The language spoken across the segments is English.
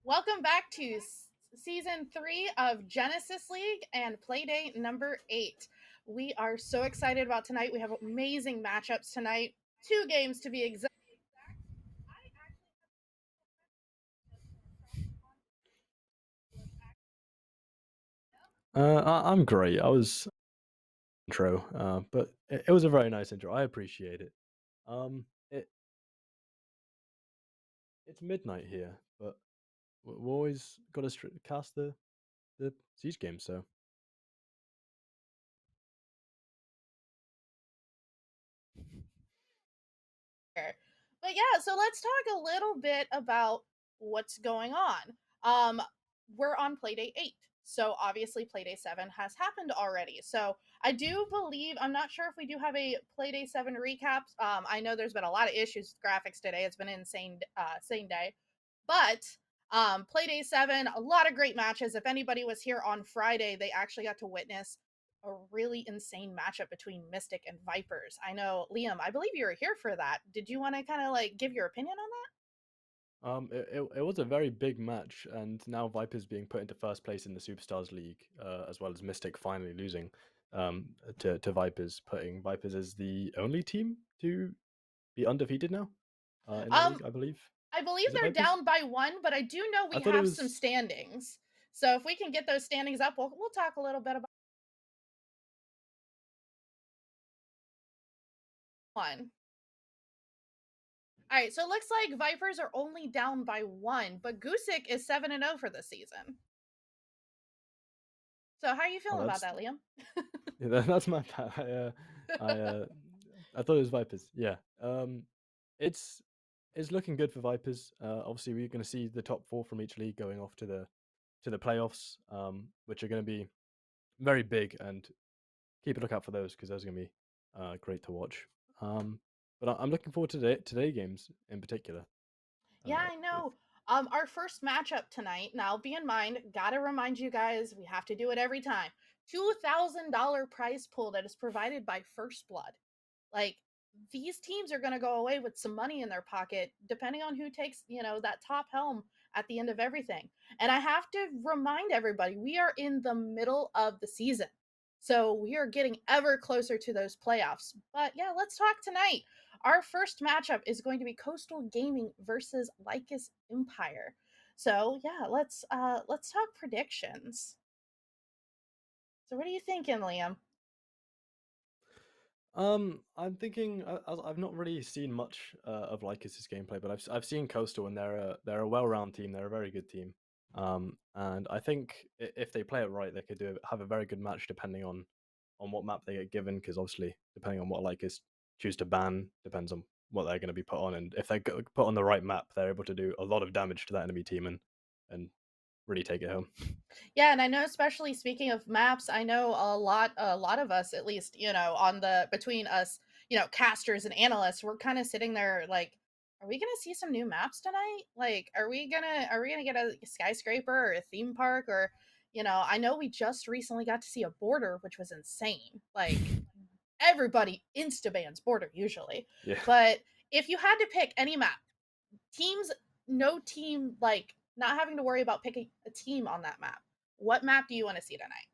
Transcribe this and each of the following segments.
Welcome back to season 3 of Genesys League and Playdate number 8. We are so excited about tonight. We have amazing matchups tonight. 2 games to be exact. I'm great. I was intro, but it was a very nice intro. I appreciate it. Um, it it's midnight here, but we've always got to cast the siege game. So But yeah, so let's talk a little bit about what's going on. Um, we're on Playdate 8. So obviously Playdate 7 has happened already. So I do believe, I'm not sure if we do have a Playdate 7 recap. I know there's been a lot of issues with graphics today. It's been an insane day. But Playdate 7, a lot of great matches. If anybody was here on Friday, they actually got to witness a really insane matchup between Mystic and Vipers. I know, Liam, I believe you were here for that. Did you want to kind of like give your opinion on that? it was a very big match, and now Vipers being put into first place in the Superstars League, as well as Mystic finally losing to Vipers, putting Vipers as the only team to be undefeated now in the Um, league. I believe. I believe Is it they're Vipers? down by 1, but I do know I we thought it have some was. standings. So if we can get those standings up, we'll talk a little bit about one. All right, so it looks like Vipers are only down by 1, but Gusick is 7-0 for the season. So how are you Oh, feeling about that's that, Liam? yeah, that's my bad. I, uh, I thought it was Vipers. Yeah. It's it's looking good for Vipers. Obviously, we're going to see the top four from each league going off to the playoffs, which are going to be very big. And keep a lookout for those because those are going to be great to watch. But I'm looking forward to today games in particular. Yeah, Uh, I with know. Our first matchup tonight. Now, be in mind, gotta remind you guys, we have to do it every time. $2,000 prize pool that is provided by First Blood. Like, these teams are gonna go away with some money in their pocket, depending on who takes, that top helm at the end of everything. And I have to remind everybody, we are in the middle of the season. So we are getting ever closer to those playoffs. But yeah, let's talk tonight. Our first matchup is going to be Coastal Gaming versus Lycus Empire. So yeah, let's talk predictions. So what are you thinking, Liam? I'm thinking I've not really seen much of Lycus's gameplay, but I've seen Coastal and they're a well-rounded team. They're a very good team. And I think if they play it right, they could have a very good match depending on what map they get given. Because obviously, depending on what Lycus choose to ban, depends on what they're going to be put on. And if they put on the right map, they're able to do a lot of damage to that enemy team and really take it home. Yeah, and I know, especially speaking of maps, I know a lot of us, at least, on the between us, casters and analysts, we're kind of sitting there like, are we gonna see some new maps tonight? Like, are we gonna get a skyscraper or a theme park, or I know we just recently got to see a border, which was insane. Like, everybody insta bans border usually, Yeah. but if you had to pick any map, teams, no team, like not having to worry about picking a team on that map. What map do you want to see tonight?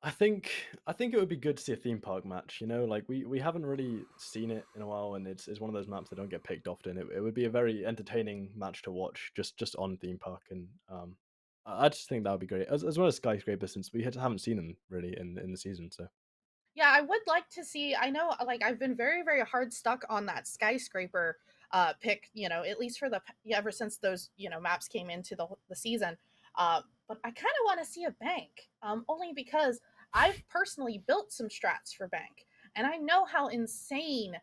I think it would be good to see a theme park match. You know, like we haven't really seen it in a while, and it's one of those maps that don't get picked often. It would be a very entertaining match to watch just on theme park, and I just think that would be great as well as skyscraper since we haven't seen them really in the season. So Yeah, I would like to see. I know, like, I've been very, very hard stuck on that skyscraper pick. At least for the yeah, ever since those maps came into the season. But I kind of want to see a bank, only because I've personally built some strats for bank, and I know how insane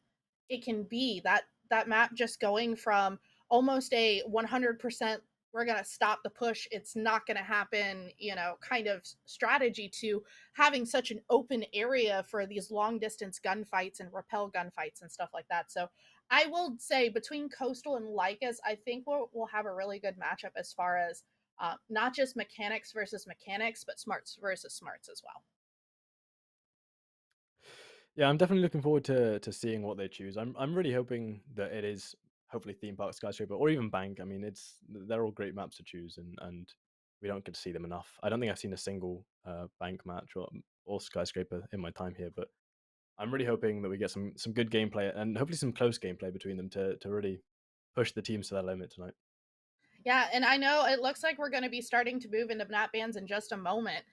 it can be. That map just going from almost a 100%, we're going to stop the push, it's not going to happen, kind of strategy, to having such an open area for these long distance gunfights and repel gunfights and stuff like that. So I will say, between Coastal and Lycus, I think we'll have a really good matchup as far as not just mechanics versus mechanics, but smarts versus smarts as well. yeah, I'm definitely looking forward to seeing what they choose. I'm really hoping that it is hopefully Theme Park, Skyscraper, or even Bank. I mean, they're all great maps to choose, and we don't get to see them enough. I don't think I've seen a single Bank match or Skyscraper in my time here, but I'm really hoping that we get some good gameplay and hopefully some close gameplay between them to really push the teams to their limit tonight. Yeah, and I know it looks like we're going to be starting to move into map bans in just a moment.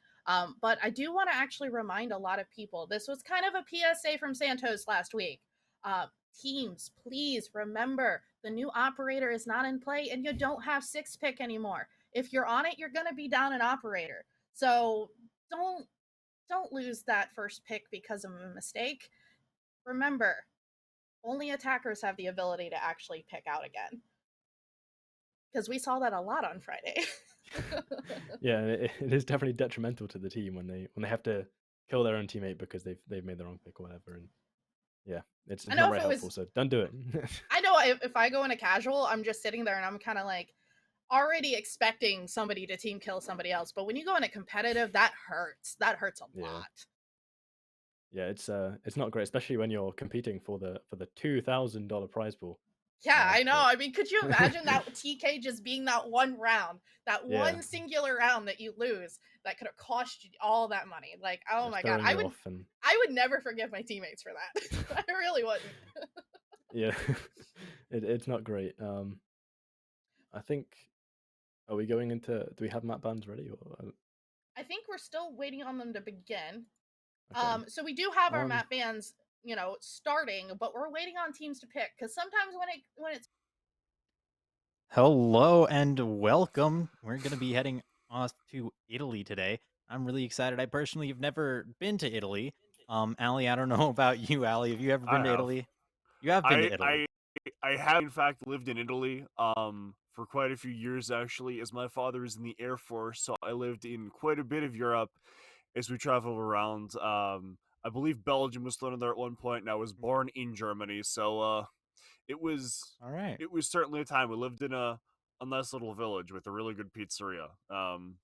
But I do want to actually remind a lot of people this was kind of a PSA from Santos last week. Teams, please remember the new operator is not in play and you don't have six pick anymore. If you're on it, you're going to be down an operator. So don't don't lose that first pick because of a mistake. Remember, only attackers have the ability to actually pick out again because we saw that a lot on Friday. Yeah, it is definitely detrimental to the team when they have to kill their own teammate because they've made the wrong pick or whatever. And yeah, I it's not know if very it helpful. was, So don't do it. I know if I go in a casual, I'm just sitting there and I'm kind of like already expecting somebody to team kill somebody else. But when you go in a competitive, that hurts. That hurts a Yeah. lot. Yeah, it's not great, especially when you're competing for the $2,000 prize pool. Yeah, I know. But I mean, could you imagine that TK just being that one round, that yeah, one singular round that you lose that could have cost you all that money? Like, oh it's my god, throwing you off and I would never forgive my teammates for that. I really wouldn't. yeah, it's not great. I think are we going into? Do we have map bans ready? Or I think we're still waiting on them to begin. okay. So we do have our Um, map bans, starting, but we're waiting on teams to pick because sometimes when it's Hello and welcome. We're going to be heading off to Italy today. I'm really excited. I personally have never been to Italy. Allie, I don't know about you, Allie. Have you ever I been to have. Italy? You have been to I Italy. I I have in fact lived in Italy for quite a few years actually, as my father is in the Air Force, so I lived in quite a bit of Europe as we traveled around. I believe Belgium was thrown in there at one point, and I was born in Germany, so it was All right. it was certainly a time. We lived in a nice little village with a really good pizzeria, and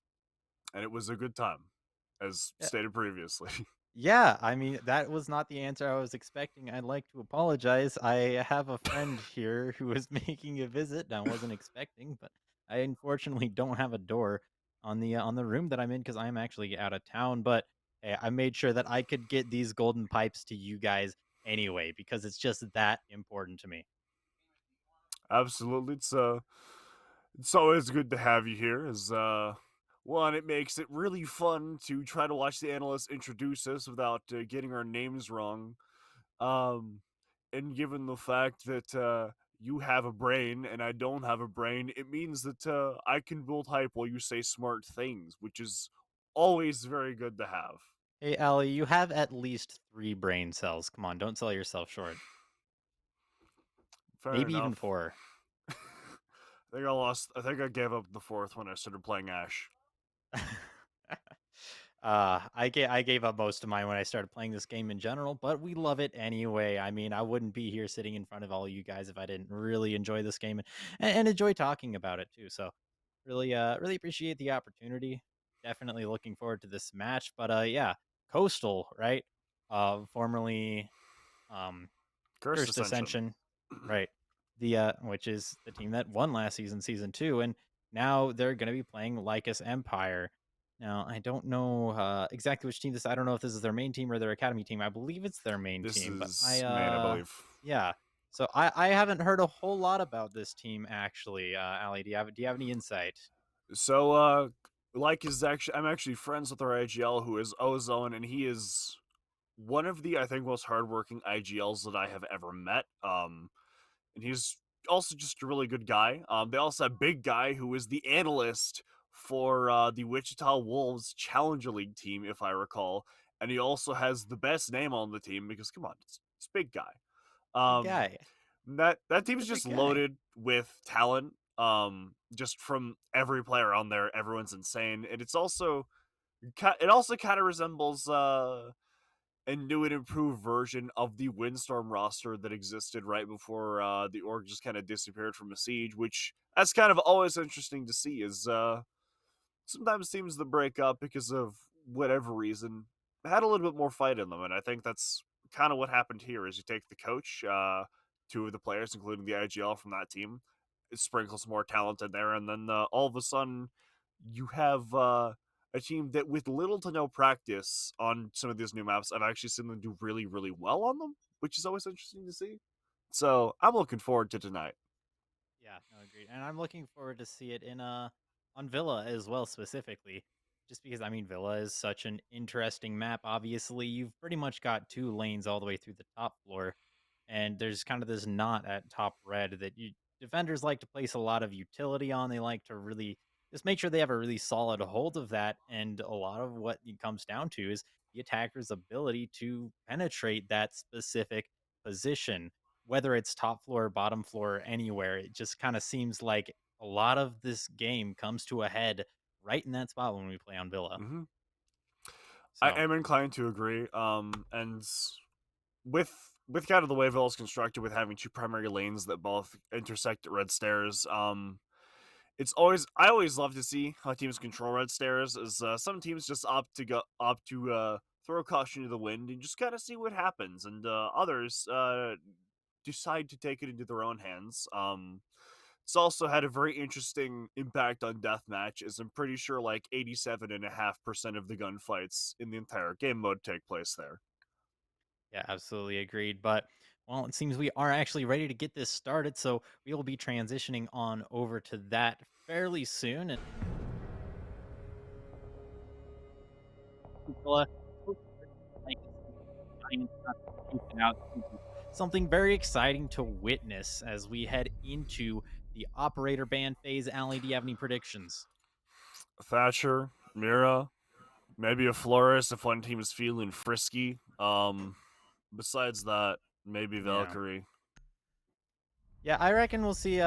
it was a good time, as Yeah, stated previously. yeah, I mean, that was not the answer I was expecting. I'd like to apologize. I have a friend here who was making a visit and I wasn't expecting, but I unfortunately don't have a door on the room that I'm in because I'm actually out of town. But hey, I made sure that I could get these golden pipes to you guys anyway because it's just that important to me. Absolutely, it's always good to have you here. As one, it makes it really fun to try to watch the analysts introduce us without getting our names wrong. Um, and given the fact that you have a brain and I don't have a brain, it means that I can build hype while you say smart things, which is always very good to have. Hey, Allie, you have at least 3 brain cells. Come on, don't sell yourself short. Fair Maybe even enough. 4. I think I lost. I think I gave up the fourth when I started playing Ash. I gave up most of mine when I started playing this game in general, but we love it anyway. I mean, I wouldn't be here sitting in front of all you guys if I didn't really enjoy this game and enjoy talking about it too. So, really appreciate the opportunity. Definitely looking forward to this match. But yeah, Coastal, right? Formerly um Cursed First Ascension. Ascension, right? The which is the team that won last season, season 2, and now they're going to be playing Lycus Empire. Now, I don't know exactly which team this. I don't know if this is their main team or their academy team. I believe it's their main This team, but I is main, I believe. yeah. So I haven't heard a whole lot about this team actually. Ali, do you have any insight? So, like is actually, I'm actually friends with our IGL who is Ozone, and he is one of the I think most hardworking IGLs that I have ever met. And he's also just a really good guy. They also have Big Guy, who is the analyst for the Wichita Wolves Challenger League team, if I recall, and he also has the best name on the team because come on, it's Big Guy. Big Um, guy. that He's team's a big just guy. loaded with talent. Just from every player on there, everyone's insane, and it also kind of resembles a new and improved version of the Windstorm roster that existed right before the org just kind of disappeared from a siege, which that's kind of always interesting to see. Is sometimes teams that break up because of whatever reason had a little bit more fight in them, and I think that's kind of what happened here. Is you take the coach two of the players, including the IGL from that team. It sprinkles more talent in there, and then all of a sudden, you have a team that with little to no practice on some of these new maps, I've actually seen them do really, really well on them, which is always interesting to see. So I'm looking forward to tonight. Yeah, no, agreed. And I'm looking forward to see it in on Villa as well specifically. Just because I mean Villa is such an interesting map. Obviously, you've pretty much got two lanes all the way through the top floor. And there's kind of this knot at top red that you defenders like to place a lot of utility on. They like to really just make sure they have a really solid hold of that. And a lot of what it comes down to is the attacker's ability to penetrate that specific position, whether it's top floor, bottom floor, anywhere. It just kind of seems like a lot of this game comes to a head right in that spot when we play on Villa. Hmm. I So am inclined to agree. And with kind of the way Villa's constructed, with having two primary lanes that both intersect at red stairs, I always love to see how teams control red stairs. As some teams just opt to throw caution to the wind and just kind of see what happens, and others decide to take it into their own hands. It's also had a very interesting impact on deathmatch, as I'm pretty sure like 87.5% of the gunfights in the entire game mode take place there. yeah, absolutely agreed. But well, it seems we are actually ready to get this started. So we will be transitioning on over to that fairly soon. And Villa, like, something very exciting to witness as we head into the operator ban phase. Allie, do you have any predictions? Thatcher, Mira, maybe a Flores if one team is feeling frisky. Besides that, maybe Yeah. Valkyrie. Yeah, I reckon we'll see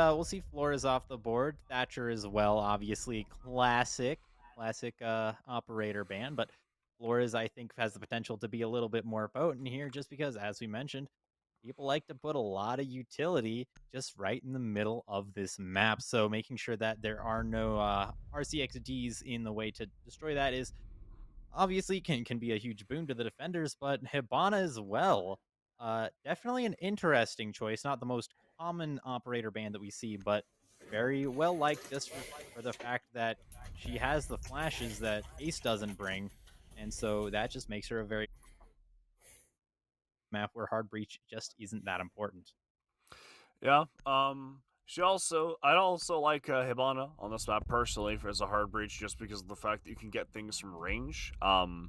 Flores off the board. Thatcher as well, obviously classic operator ban, but Flores I think has the potential to be a little bit more potent here just because as we mentioned, people like to put a lot of utility just right in the middle of this map. So making sure that there are no RCXDs in the way to destroy that is obviously can be a huge boon to the defenders, but Hibana as well. Definitely an interesting choice. Not the most common operator band that we see, but very well liked just for the fact that she has the flashes that Ace doesn't bring, and so that just makes her a very map where hard breach just isn't that important. Yeah. I'd also like Hibana on this map personally as a hard breach, just because of the fact that you can get things from range. Hmm.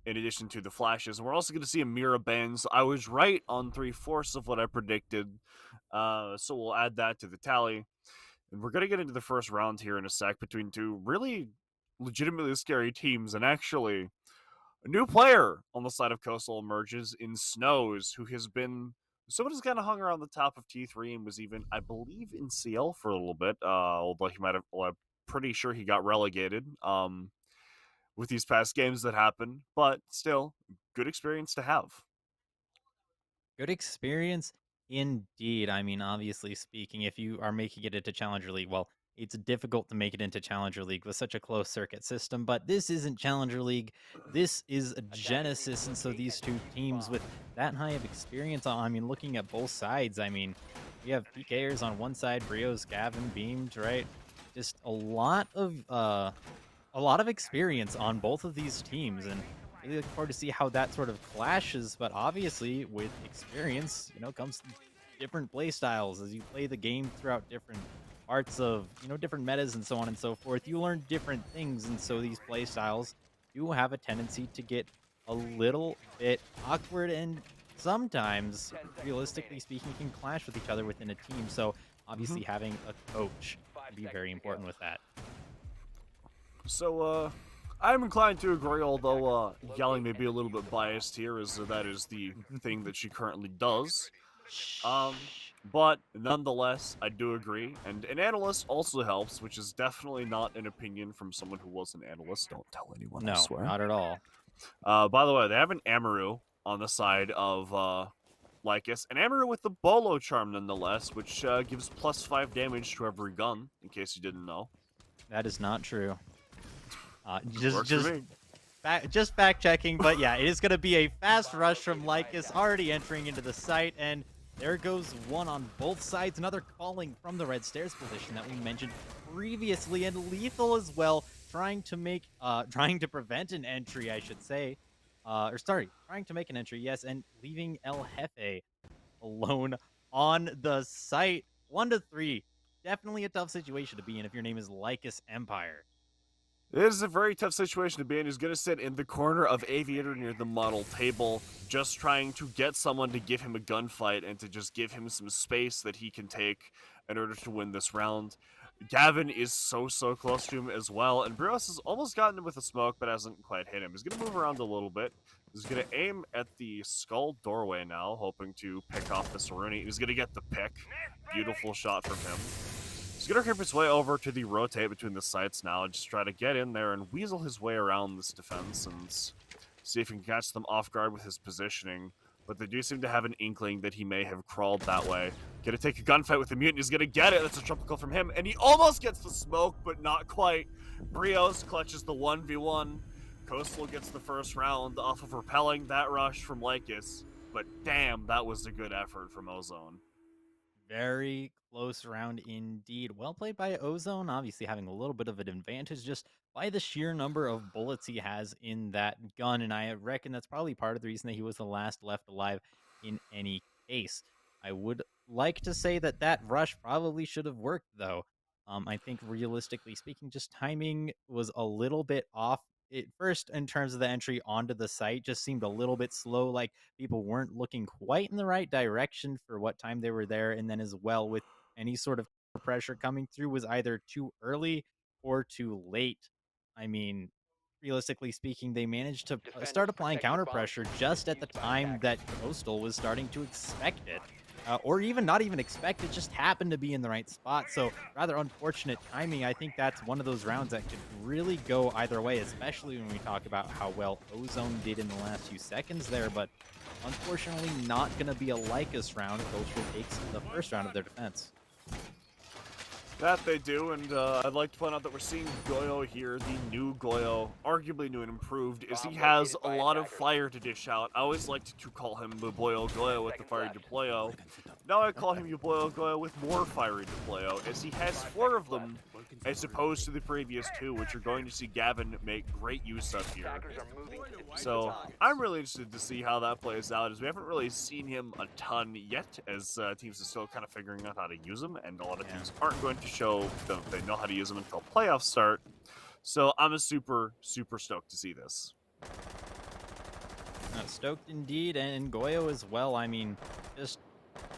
In addition to the flashes, and we're also going to see a Mira bans. I was right on 3/4 of what I predicted, so we'll add that to the tally. And we're going to get into the first round here in a sec between two really legitimately scary teams, and actually a new player on the side of Coastal emerges in Snows, who has been someone who's kind of hung around the top of T3 and was even, I believe, in CL for a little bit. Although he might have, well, I'm pretty sure he got relegated. With these past games that happened, but still, good experience to have. Good experience indeed. I mean, obviously speaking, if you are making it into Challenger League, well, it's difficult to make it into Challenger League with such a close circuit system, but this isn't Challenger League. This is a Genesys, and so these two teams with that high of experience, I mean, looking at both sides, I mean, we have PKers on one side, Brios, Gavin, Beamed, right? Just a lot of experience on both of these teams, and really look forward to see how that sort of clashes. But obviously, with experience, comes different play styles as you play the game throughout different parts of different metas and so on and so forth. You learn different things, and so these play styles do have a tendency to get a little bit awkward, and sometimes, realistically speaking, can clash with each other within a team. So obviously, having a coach can be very important with that. So, I'm inclined to agree, although Yelling may be a little bit biased here, as that is the thing that she currently does. But nonetheless, I do agree, and an analyst also helps, which is definitely not an opinion from someone who was an analyst. Don't tell anyone, I No, swear. not at all. By the way, they have an Amaru on the side of Lycus, an Amaru with the Bolo charm nonetheless, which gives +5 damage to every gun, in case you didn't know. That is not true. Works for me. Just fact checking, but yeah, it is going to be a fast rush from Lycus already entering into the site, and There goes one on both sides. Another calling from the red stairs position that we mentioned previously, and lethal as well, trying to prevent an entry, I should say. Trying to make an entry, yes, and leaving El Jefe alone on the site. 1-3. Definitely a tough situation to be in if your name is Lycus Empire. It is a very tough situation to be in. He's going to sit in the corner of Aviator near the model table, just trying to get someone to give him a gunfight and to just give him some space that he can take in order to win this round. Gavin is so close to him as well, and Brios has almost gotten him with a smoke, but hasn't quite hit him. He's going to move around a little bit. He's going to aim at the skull doorway now, hoping to pick off the Saruni. He's going to get the pick. Beautiful shot from him. He's going to creep his way over to the rotate between the sites now and just try to get in there and weasel his way around this defense and see if he can catch them off guard with his positioning. But they do seem to have an inkling that he may have crawled that way. Gonna take a gunfight with the mutant. He's gonna get it. That's a tropical from him. And he almost gets the smoke, but not quite. Brios clutches the 1v1. Coastal gets the first round off of repelling that rush from Lycus. But damn, that was a good effort from Ozone. Very close round indeed. Well played by Ozone, obviously having a little bit of an advantage just by the sheer number of bullets he has in that gun, and I reckon that's probably part of the reason that he was the last left alive in any case. I would like to say that that rush probably should have worked, though. I think realistically speaking, just timing was a little bit off. It first, in terms of the entry onto the site, just seemed a little bit slow, like people weren't looking quite in the right direction for what time they were there, and then as well with any sort of pressure coming through was either too early or too late. I mean, realistically speaking, they managed to start applying counter pressure just at the time that Coastal was starting to expect it. Or even not even expect it, just happened to be in the right spot. So rather unfortunate timing. I think that's one of those rounds that could really go either way, especially when we talk about how well Ozone did in the last few seconds there. But unfortunately, not going to be a Lycus round. Coastal takes the first round of their defense. That they do, and I'd like to point out that we're seeing Goyo here, the new Goyo, arguably new and improved, is he has a lot of fire to dish out. I always liked to call him Boyo Goyo with the fire deployo. Now I call him Boyo Goyo with more fiery deployo, as he has 4 of them, as opposed to the previous 2, which you're going to see Gavin make great use of here. So I'm really interested to see how that plays out, as we haven't really seen him a ton yet, as teams are still kind of figuring out how to use him, and a lot of teams aren't going to show that they know how to use them until playoffs start. So I'm super stoked to see this. Stoked indeed, and Goyo as well. I mean, just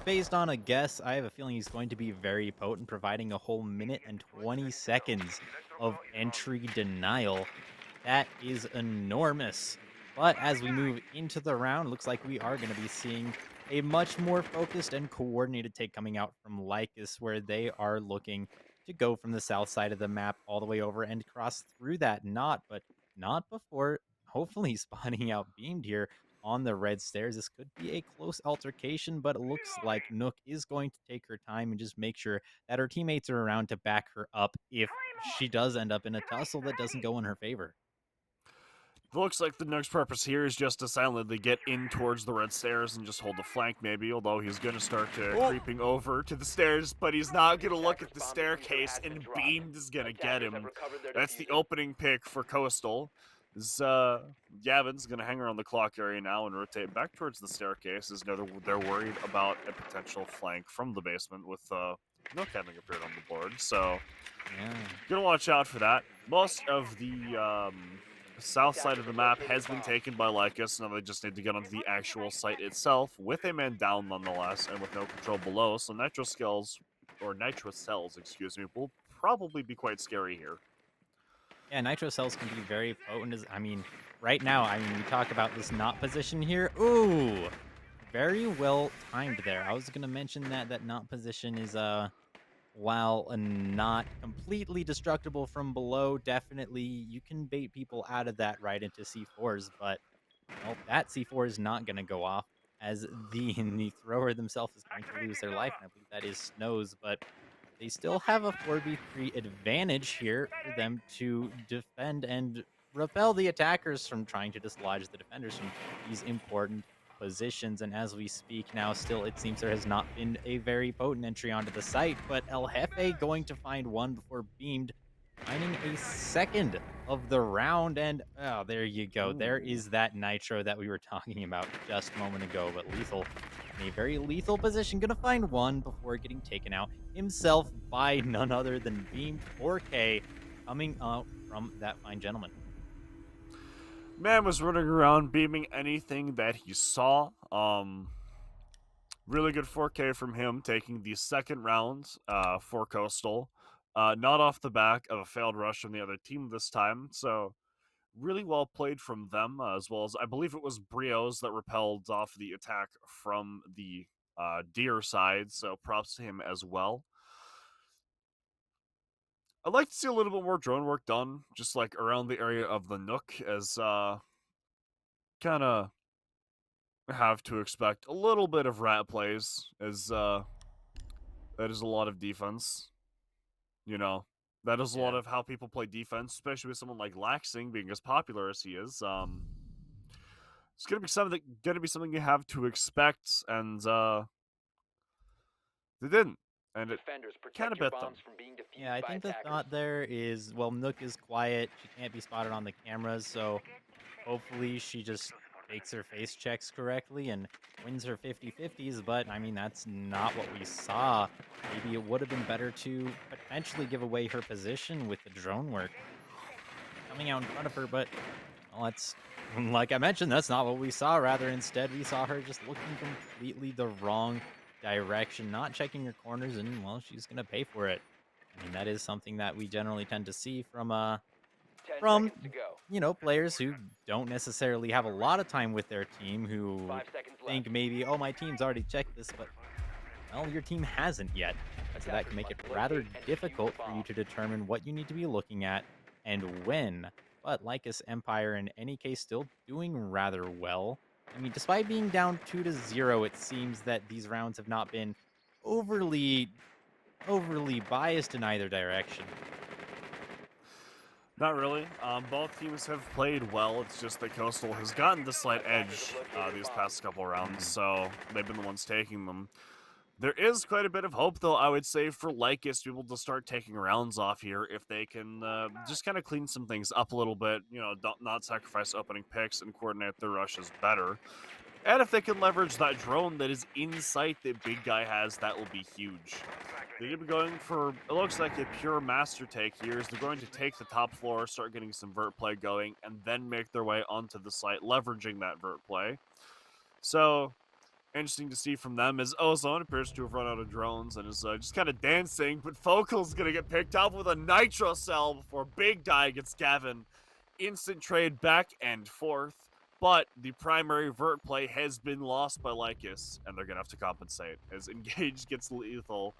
based on a guess, I have a feeling he's going to be very potent, providing a whole minute and 20 seconds of entry denial. That is enormous. But as we move into the round, it looks like we are going to be seeing a much more focused and coordinated take coming out from Lycus, where they are looking to go from the south side of the map all the way over and cross through that knot, but not before hopefully spotting out Beamed here on the red stairs. This could be a close altercation, but it looks like Nook is going to take her time and just make sure that her teammates are around to back her up if she does end up in a tussle that doesn't go in her favor. It looks like the Nook's purpose here is just to silently get in towards the red stairs and just hold the flank maybe, although he's going to start creeping over to the stairs, but he's not going to look at the staircase, and Beamed is going to get him. That's the opening pick for Coastal. Gavin's going to hang around the clock area now and rotate back towards the staircase, as they're worried about a potential flank from the basement with Nook having appeared on the board, so gonna watch out for that. Most of the south side of the map has been taken by Lycus. Now they just need to get onto the actual site itself with a man down nonetheless and with no control below. So nitro cells, excuse me, will probably be quite scary here. Yeah, nitro cells can be very potent. I mean, right now, we talk about this knot position here. Ooh, very well timed there. I was going to mention that knot position is while not completely destructible from below, definitely you can bait people out of that right into C4s, but well, that C4 is not going to go off, as the thrower themselves is going to lose their life, and I believe that is Snows, but they still have a 4v3 advantage here for them to defend and repel the attackers from trying to dislodge the defenders from these important positions. And as we speak now, still, it seems there has not been a very potent entry onto the site, but El Jefe going to find one before Beamed finding a second of the round. And oh, there you go. There Ooh. is that nitro that we were talking about just a moment ago. But Lethal in a very lethal position, gonna find one before getting taken out himself by none other than Beamed 4K coming up from that fine gentleman. Man was running around beaming anything that he saw. Really good 4K from him, taking the second round for Coastal. Not off the back of a failed rush from the other team this time, so really well played from them, as well as I believe it was Brios that repelled off the attack from the Deer side, so props to him as well. I'd like to see a little bit more drone work done, just like around the area of the Nook, as kind of have to expect a little bit of rat plays, as that is a lot of defense. You know, that is a lot Yeah. of how people play defense, especially with someone like Laxing being as popular as he is. It's gonna be something you have to expect, and they didn't, and it kind of bit them. Yeah, I think the thought there is, well, Nook is quiet. She can't be spotted on the cameras, so hopefully she just takes her face checks correctly and wins her 50-50s, but I mean, that's not what we saw. Maybe it would have been better to potentially give away her position with the drone work coming out in front of her, but well, that's like I mentioned, that's not what we saw. Rather, instead, we saw her just looking completely the wrong direction, not checking her corners, and well, she's gonna pay for it. I mean, that is something that we generally tend to see from players who don't necessarily have a lot of time with their team, who think maybe, oh, my team's already checked this, but well, your team hasn't yet. So that can make it rather difficult for you to determine what you need to be looking at and when. But Lycus Empire, in any case, still doing rather well. I mean, despite being down 2-0, it seems that these rounds have not been overly biased in either direction. Not really. Both teams have played well. It's just that Coastal has gotten the slight edge these past couple rounds, so they've been the ones taking them. There is quite a bit of hope, though, I would say, for Lycus to be able to start taking rounds off here if they can just kind of clean some things up a little bit, not sacrifice opening picks and coordinate their rushes better. And if they can leverage that drone that is in sight that Big Guy has, that will be huge. They're going to be going for, it looks like a pure master take here, as they're going to take the top floor, start getting some vert play going, and then make their way onto the site, leveraging that vert play. So, interesting to see from them as Ozone appears to have run out of drones and is just kind of dancing, but Focal's going to get picked up with a nitro cell before Big Guy gets Gavin. Instant trade back and forth. But the primary vert play has been lost by Lycus, and they're going to have to compensate as Engage gets lethal.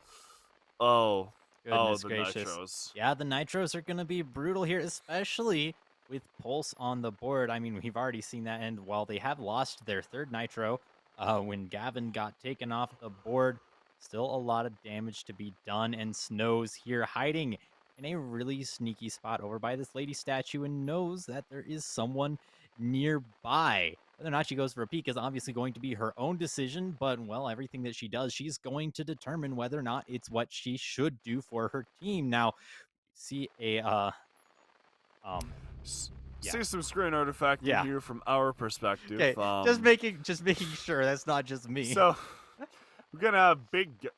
Goodness The gracious. nitros. Yeah, the nitros are going to be brutal here, especially with Pulse on the board. I mean, we've already seen that, and while they have lost their third nitro, when Gavin got taken off the board, still a lot of damage to be done, and Snow's here hiding in a really sneaky spot over by this lady statue and knows that there is someone nearby. Whether or not she goes for a peek is obviously going to be her own decision, but well, everything that she does, she's going to determine whether or not it's what she should do for her team. Now, see a See some screen artifacting here from our perspective. Okay, just making sure that's not just me. So we're gonna have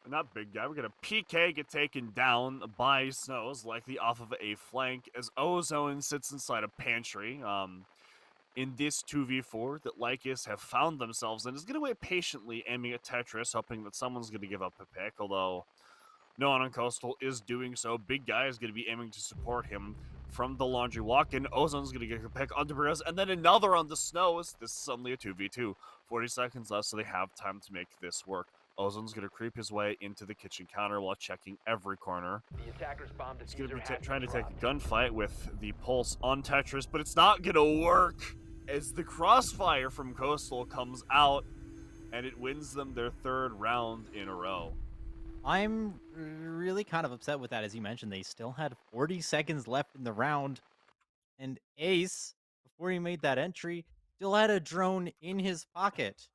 not big guy. We're gonna PK get taken down by Snows, likely off of a flank, as Ozone sits inside a pantry. In this 2v4 that Lycus have found themselves in, is gonna wait patiently, aiming at Tetris, hoping that someone's gonna give up a pick. Although no one on Coastal is doing so. Big Guy is gonna be aiming to support him from the laundry walk-in. Ozone's gonna get a pick on Debris, and then another on the Snows. This is suddenly a 2v2. 40 seconds left, so they have time to make this work. Ozone's going to creep his way into the kitchen counter while checking every corner. He's going to be trying to take a gunfight with the Pulse on Tetris, but it's not going to work as the crossfire from Coastal comes out, and it wins them their third round in a row. I'm really kind of upset with that. As you mentioned, they still had 40 seconds left in the round, and Ace, before he made that entry, still had a drone in his pocket.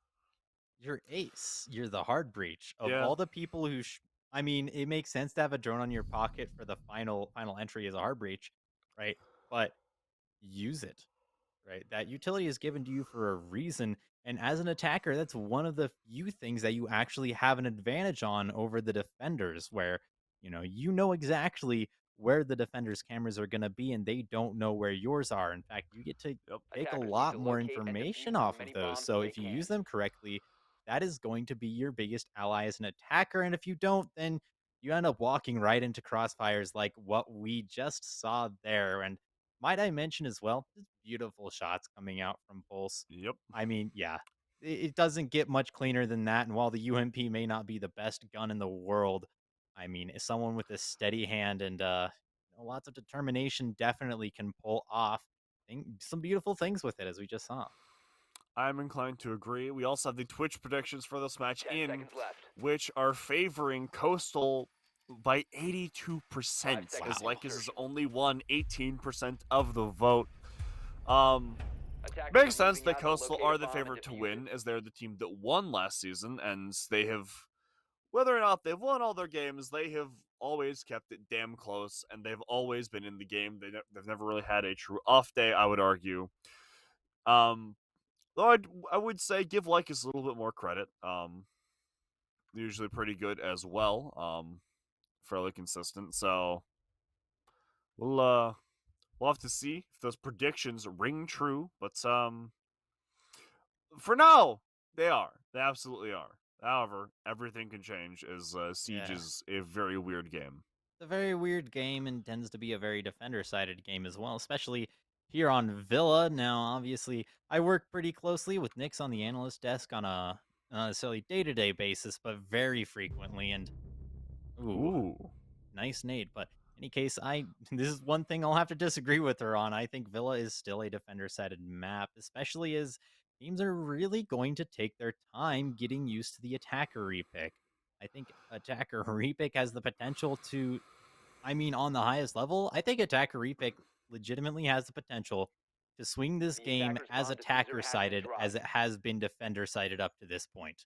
You're Ace. You're the hard breach of Yeah. all the people who. I mean, it makes sense to have a drone on your pocket for the final entry as a hard breach, right? But use it, right? That utility is given to you for a reason. And as an attacker, that's one of the few things that you actually have an advantage on over the defenders, where you know exactly where the defenders' cameras are going to be, and they don't know where yours are. In fact, you get to Yep. take a Attackers need lot to more locate and information defuse as off of many those. bombs as So they if you can. use them correctly, that is going to be your biggest ally as an attacker. And if you don't, then you end up walking right into crossfires like what we just saw there. And might I mention as well, just beautiful shots coming out from Pulse. Yep. I mean, yeah, it doesn't get much cleaner than that. And while the UMP may not be the best gun in the world, I mean, someone with a steady hand and lots of determination definitely can pull off some beautiful things with it, as we just saw. I'm inclined to agree. We also have the Twitch predictions for this match 10 seconds left. which are favoring Coastal by 82%, 5 seconds as to Lycus has insertion. only won 18% of the vote. Makes Attackers are sense moving that out to Coastal locate a are the bomb and favorite to defuse win, it. as they're the team that won last season, and they have, whether or not they've won all their games, they have always kept it damn close, and they've always been in the game. They've never really had a true off day, I would argue. Though I would say give Lycus a little bit more credit. Usually pretty good as well. Fairly consistent. So we'll have to see if those predictions ring true. But for now, they are. They absolutely are. However, everything can change as Siege Yeah. is a very weird game. It's a very weird game and tends to be a very defender-sided game as well, especially here on Villa. Now, obviously, I work pretty closely with Nyx on the analyst desk on a not necessarily day-to-day basis, but very frequently. And ooh, Ooh. nice nade. But in any case, this is one thing I'll have to disagree with her on. I think Villa is still a defender-sided map, especially as teams are really going to take their time getting used to the attacker repick. I think attacker repick has the potential to, I mean, on the highest level, I think attacker repick legitimately has the potential to swing this The game attacker's as bomb diffuser attacker has been sided as dropped. it has been defender sided up to this point.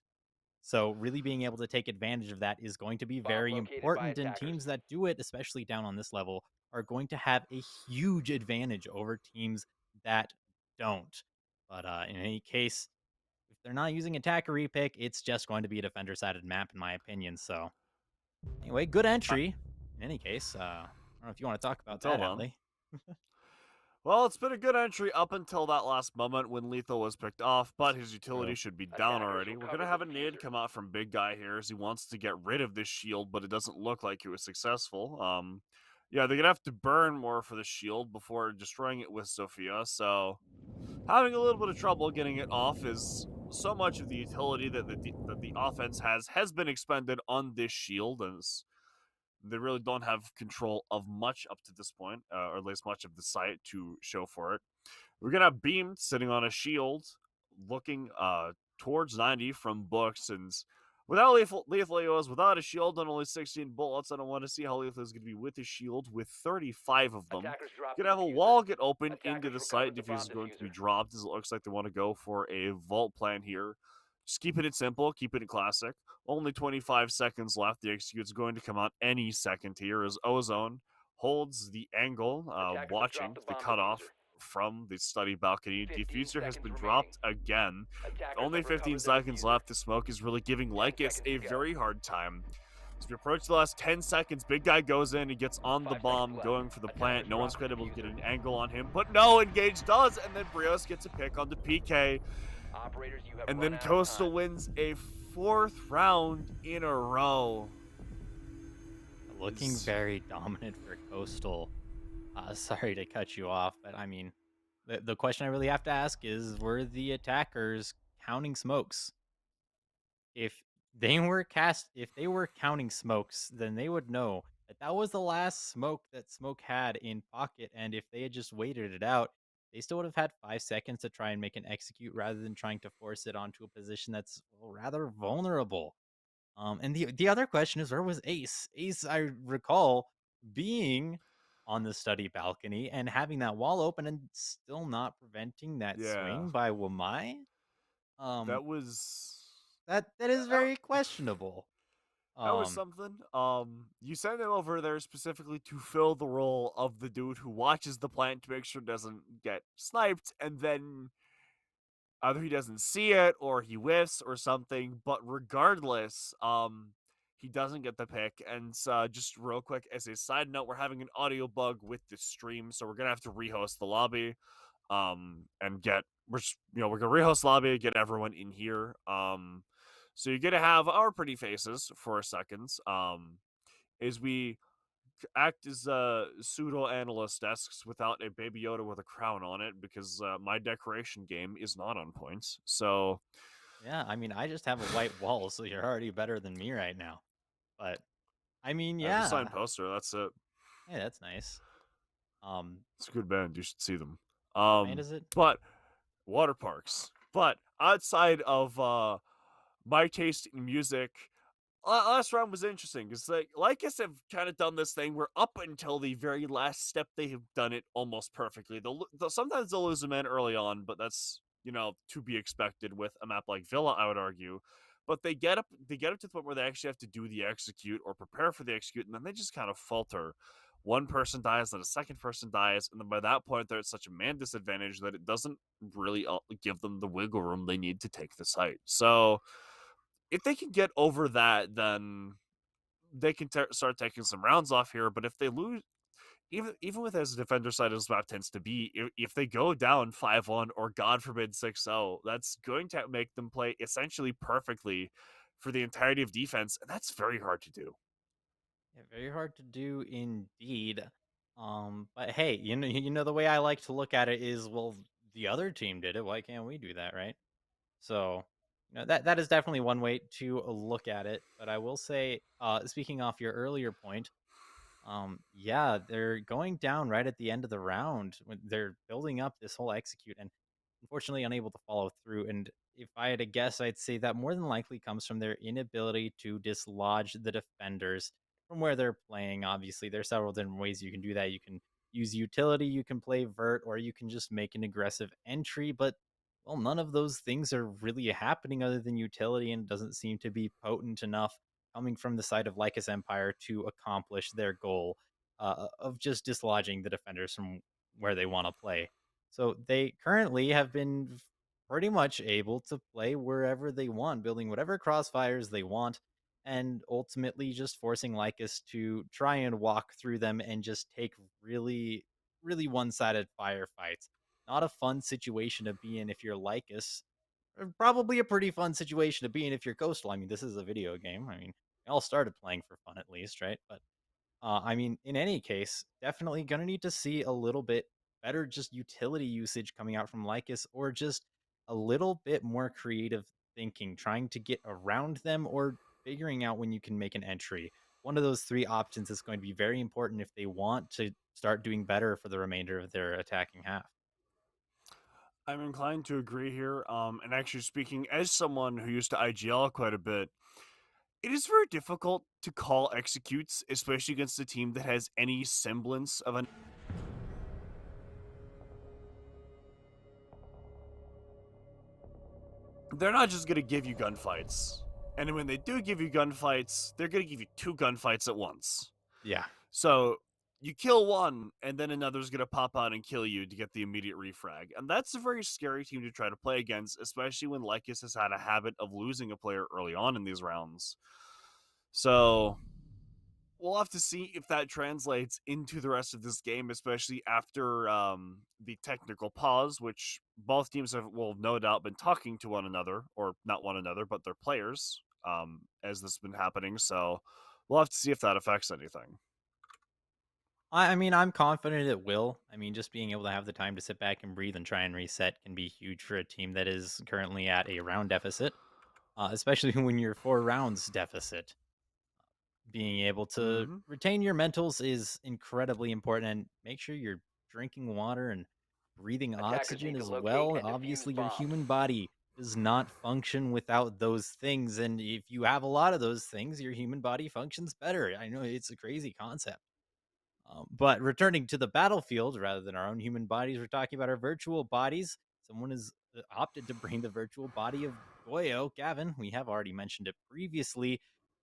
So really being able to take advantage of that is going to be Bomb very located by important, and attackers. teams that do it, especially down on this level, are going to have a huge advantage over teams that don't. But in any case, if they're not using attacker repick, it's just going to be a defender-sided map, in my opinion. So anyway, good entry. In any case, I don't know if you want to talk about Until that, then. Allie. Well, it's been a good entry up until that last moment when Lethal was picked off, but his utility True. should be down Attackers already. We're going to recovered have the a nade diffuser. come out from Big Guy here as he wants to get rid of this shield, but it doesn't look like it was successful. Yeah, they're going to have to burn more for the shield before destroying it with Sophia, so having a little bit of trouble getting it off is so much of the utility that the offense has been expended on this shield, as they really don't have control of much up to this point, or at least much of the site to show for it. We're gonna have Beam sitting on a shield, looking towards 90 from Books, and without lethal AOs, without a shield and only 16 bullets, I don't want to see how lethal is gonna be with a shield with 35 of them. Attackers dropped Gonna the have a diffuser. wall get open into Attackers the site. recovered the Diffuse bomb is going to be diffuser. dropped, as it looks like they want to go for a vault plan here. Just keeping it simple, keeping it classic. Only 25 seconds left. The execute's going to come out any second here as Ozone holds the angle, Attackers have watching dropped the the bomb cutoff diffuser. from the study balcony. 15 Diffuser has seconds been remaining. dropped again. Attackers Only have 15 recovered the seconds diffuser. left. The smoke is really giving 10 Lycus seconds a to go. very hard time. As we approach the last 10 seconds, Big Guy goes in, he gets on the 5 bomb, seconds left. going for the plant. Attackers No one's dropped quite the able to get diffuser. an angle on him, but no, Engage does, and then Brios gets a pick on the PK. Operators, you have And run then out of Coastal time. wins a 4th round in a row. Looking very dominant for Coastal. Sorry to cut you off, but I mean, the question I really have to ask is, were the attackers counting smokes? If if they were counting smokes, then they would know that that was the last smoke that Smoke had in pocket, and if they had just waited it out, they still would have had 5 seconds to try and make an execute rather than trying to force it onto a position that's rather vulnerable. And the other question is, where was Ace? Ace, I recall being on the study balcony and having that wall open and still not preventing that Yeah. swing by Wamai. That was That is very questionable. That was Um, something. You send him over there specifically to fill the role of the dude who watches the plant to make sure it doesn't get sniped, and then either he doesn't see it or he whiffs or something. But regardless, he doesn't get the pick. And just real quick, as a side note, we're having an audio bug with the stream, so we're gonna have to rehost the lobby. And get we're gonna rehost the lobby, get everyone in here. So you're gonna have our pretty faces for a second. As we act as pseudo analyst desks without a baby Yoda with a crown on it because my decoration game is not on point. So yeah, I mean, I just have a white wall, so you're already better than me right now. But I mean, I have a signed yeah, poster. That's it. hey, that's nice. Um, It's a good band. You should see them. what band is it? But water parks. But outside of my taste in music, last round was interesting because Lycus have kind of done this thing where up until the very last step they have done it almost perfectly. Sometimes they'll lose a man early on, but that's to be expected with a map like Villa, I would argue. But they get up to the point where they actually have to do the execute or prepare for the execute, and then they just kind of falter. One person dies, then a second person dies, and then by that point they're at such a man disadvantage that it doesn't really give them the wiggle room they need to take the site. So if they can get over that, then they can start taking some rounds off here. But if they lose, even with as a defender side as map tends to be, if they go down 5-1 or God forbid 6-0, that's going to make them play essentially perfectly for the entirety of defense, and that's very hard to do. Yeah, very hard to do indeed. But hey, you know the way I like to look at it is, well, the other team did it. Why can't we do that, right? So, that is definitely one way to look at it. But I will say, speaking off your earlier point, yeah, they're going down right at the end of the round when they're building up this whole execute and unfortunately unable to follow through. And if I had to guess, I'd say that more than likely comes from their inability to dislodge the defenders from where they're playing. Obviously, there's several different ways you can do that. You can use utility, you can play vert, or you can just make an aggressive entry. But well, none of those things are really happening other than utility, and doesn't seem to be potent enough coming from the side of Lycus Empire to accomplish their goal of just dislodging the defenders from where they want to play. So they currently have been pretty much able to play wherever they want, building whatever crossfires they want, and ultimately just forcing Lycus to try and walk through them and just take really, really one sided firefights. Not a fun situation to be in if you're Lycus. Probably a pretty fun situation to be in if you're Coastal. I mean, this is a video game. I mean, we all started playing for fun at least, right? But I mean, in any case, definitely gonna need to see a little bit better just utility usage coming out from Lycus, or just a little bit more creative thinking, trying to get around them or figuring out when you can make an entry. One of those three options is going to be very important if they want to start doing better for the remainder of their attacking half. I'm inclined to agree here. And actually speaking as someone who used to IGL quite a bit, it is very difficult to call executes, especially against a team that has any semblance of an. They're not just going to give you gunfights. And when they do give you gunfights, they're going to give you 2 gunfights at once. Yeah. So you kill one, and then another's going to pop out and kill you to get the immediate refrag. And that's a very scary team to try to play against, especially when Lycus has had a habit of losing a player early on in these rounds. So we'll have to see if that translates into the rest of this game, especially after the technical pause, which both teams have, will no doubt, been talking to one another, or not one another, but their players, as this has been happening. So we'll have to see if that affects anything. I mean, I'm confident it will. I mean, just being able to have the time to sit back and breathe and try and reset can be huge for a team that is currently at a round deficit, especially when you're 4 rounds deficit. Being able to Mm-hmm. retain your mentals is incredibly important, and make sure you're drinking water and breathing Attackers oxygen need to as locate well. and defuse Obviously, your bombs. human body does not function without those things. And if you have a lot of those things, your human body functions better. I know it's a crazy concept. But returning to the battlefield rather than our own human bodies, we're talking about our virtual bodies. Someone has opted to bring the virtual body of Goyo, Gavin, we have already mentioned it previously,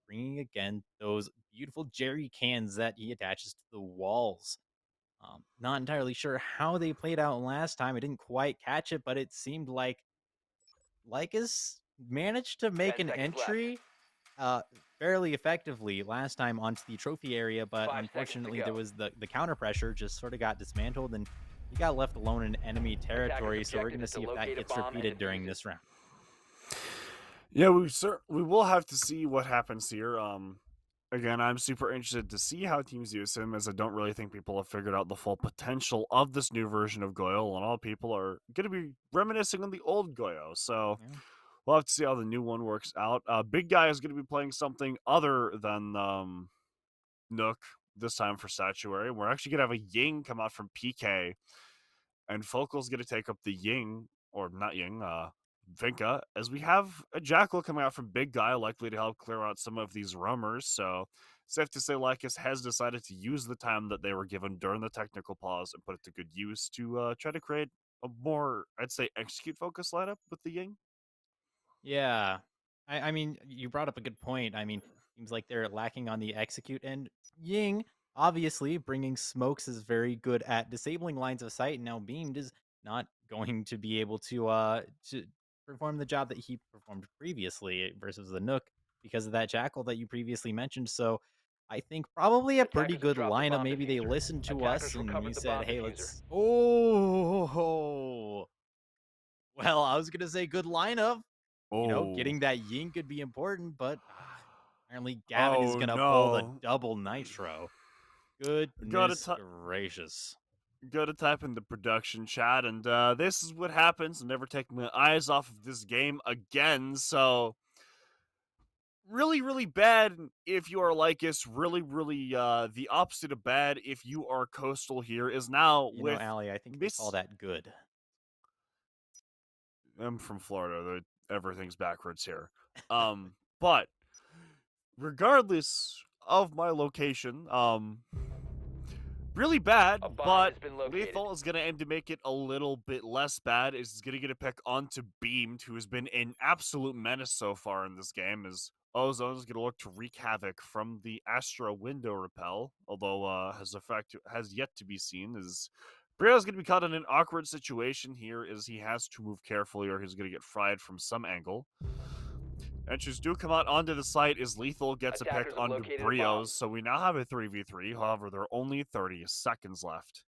bringing again those beautiful jerry cans that he attaches to the walls. Not entirely sure how they played out last time. I didn't quite catch it, but it seemed like Lycus managed to make 10 an seconds left. entry uh, fairly effectively last time onto the trophy area, but 5 seconds to unfortunately there go. was the counter pressure just sort of got dismantled and he got left alone in enemy territory. So we're objective going to is to see if that locate a gets bomb and repeated during defuse it. this round. Yeah, we will have to see what happens here. Again, I'm super interested to see how teams use him, as I don't really think people have figured out the full potential of this new version of Goyo, and all people are going to be reminiscing on the old Goyo. So Yeah. we'll have to see how the new one works out. Big Guy is going to be playing something other than Nook this time for Statuary. We're actually going to have a Ying come out from PK, and Focal's going to take up the Ying, or not Ying, Vinka, as we have a Jackal coming out from Big Guy, likely to help clear out some of these roamers. So safe to say Lycus has decided to use the time that they were given during the technical pause and put it to good use to try to create a more, I'd say, execute focus lineup with the Ying. Yeah. I mean, you brought up a good point. I mean, seems like they're lacking on the execute end. Ying, obviously, bringing smokes is very good at disabling lines of sight. And now Beamed is not going to be able to perform the job that he performed previously versus the Nook because of that Jackal that you previously mentioned. So I think probably a pretty Attackers have good dropped the lineup. bomb Maybe they diffuser. listened to us Attackers and we recovered the said, bomb hey, diffuser. let's. Oh, well, I was going to say good lineup. Oh. Getting that Ying could be important, but apparently Gavin is Oh, going to pull the no. double nitro. Gotta Goodness t- gracious. Go to type in the production chat, and this is what happens. I'm never taking my eyes off of this game again. So really, really bad if you are Lycus. Really, really the opposite of bad if you are Coastal. Here is now You know, with Allie, I think they call Miss. that good. I'm from Florida. Everything's backwards here. But regardless of my location, really bad, A bomb but has been located. Lethal is going to aim to make it a little bit less bad. Is going to get a pick onto Beamed, who has been an absolute menace so far in this game, as Ozone is going to look to wreak havoc from the Astra window repel, although his effect has yet to be seen, as Brio's going to be caught in an awkward situation here, as he has to move carefully or he's going to get fried from some angle. Entries do come out onto the site as Lethal gets Attackers a pick have onto located a bomb. Brios, so we now have a 3v3. However, there are only 30 seconds left.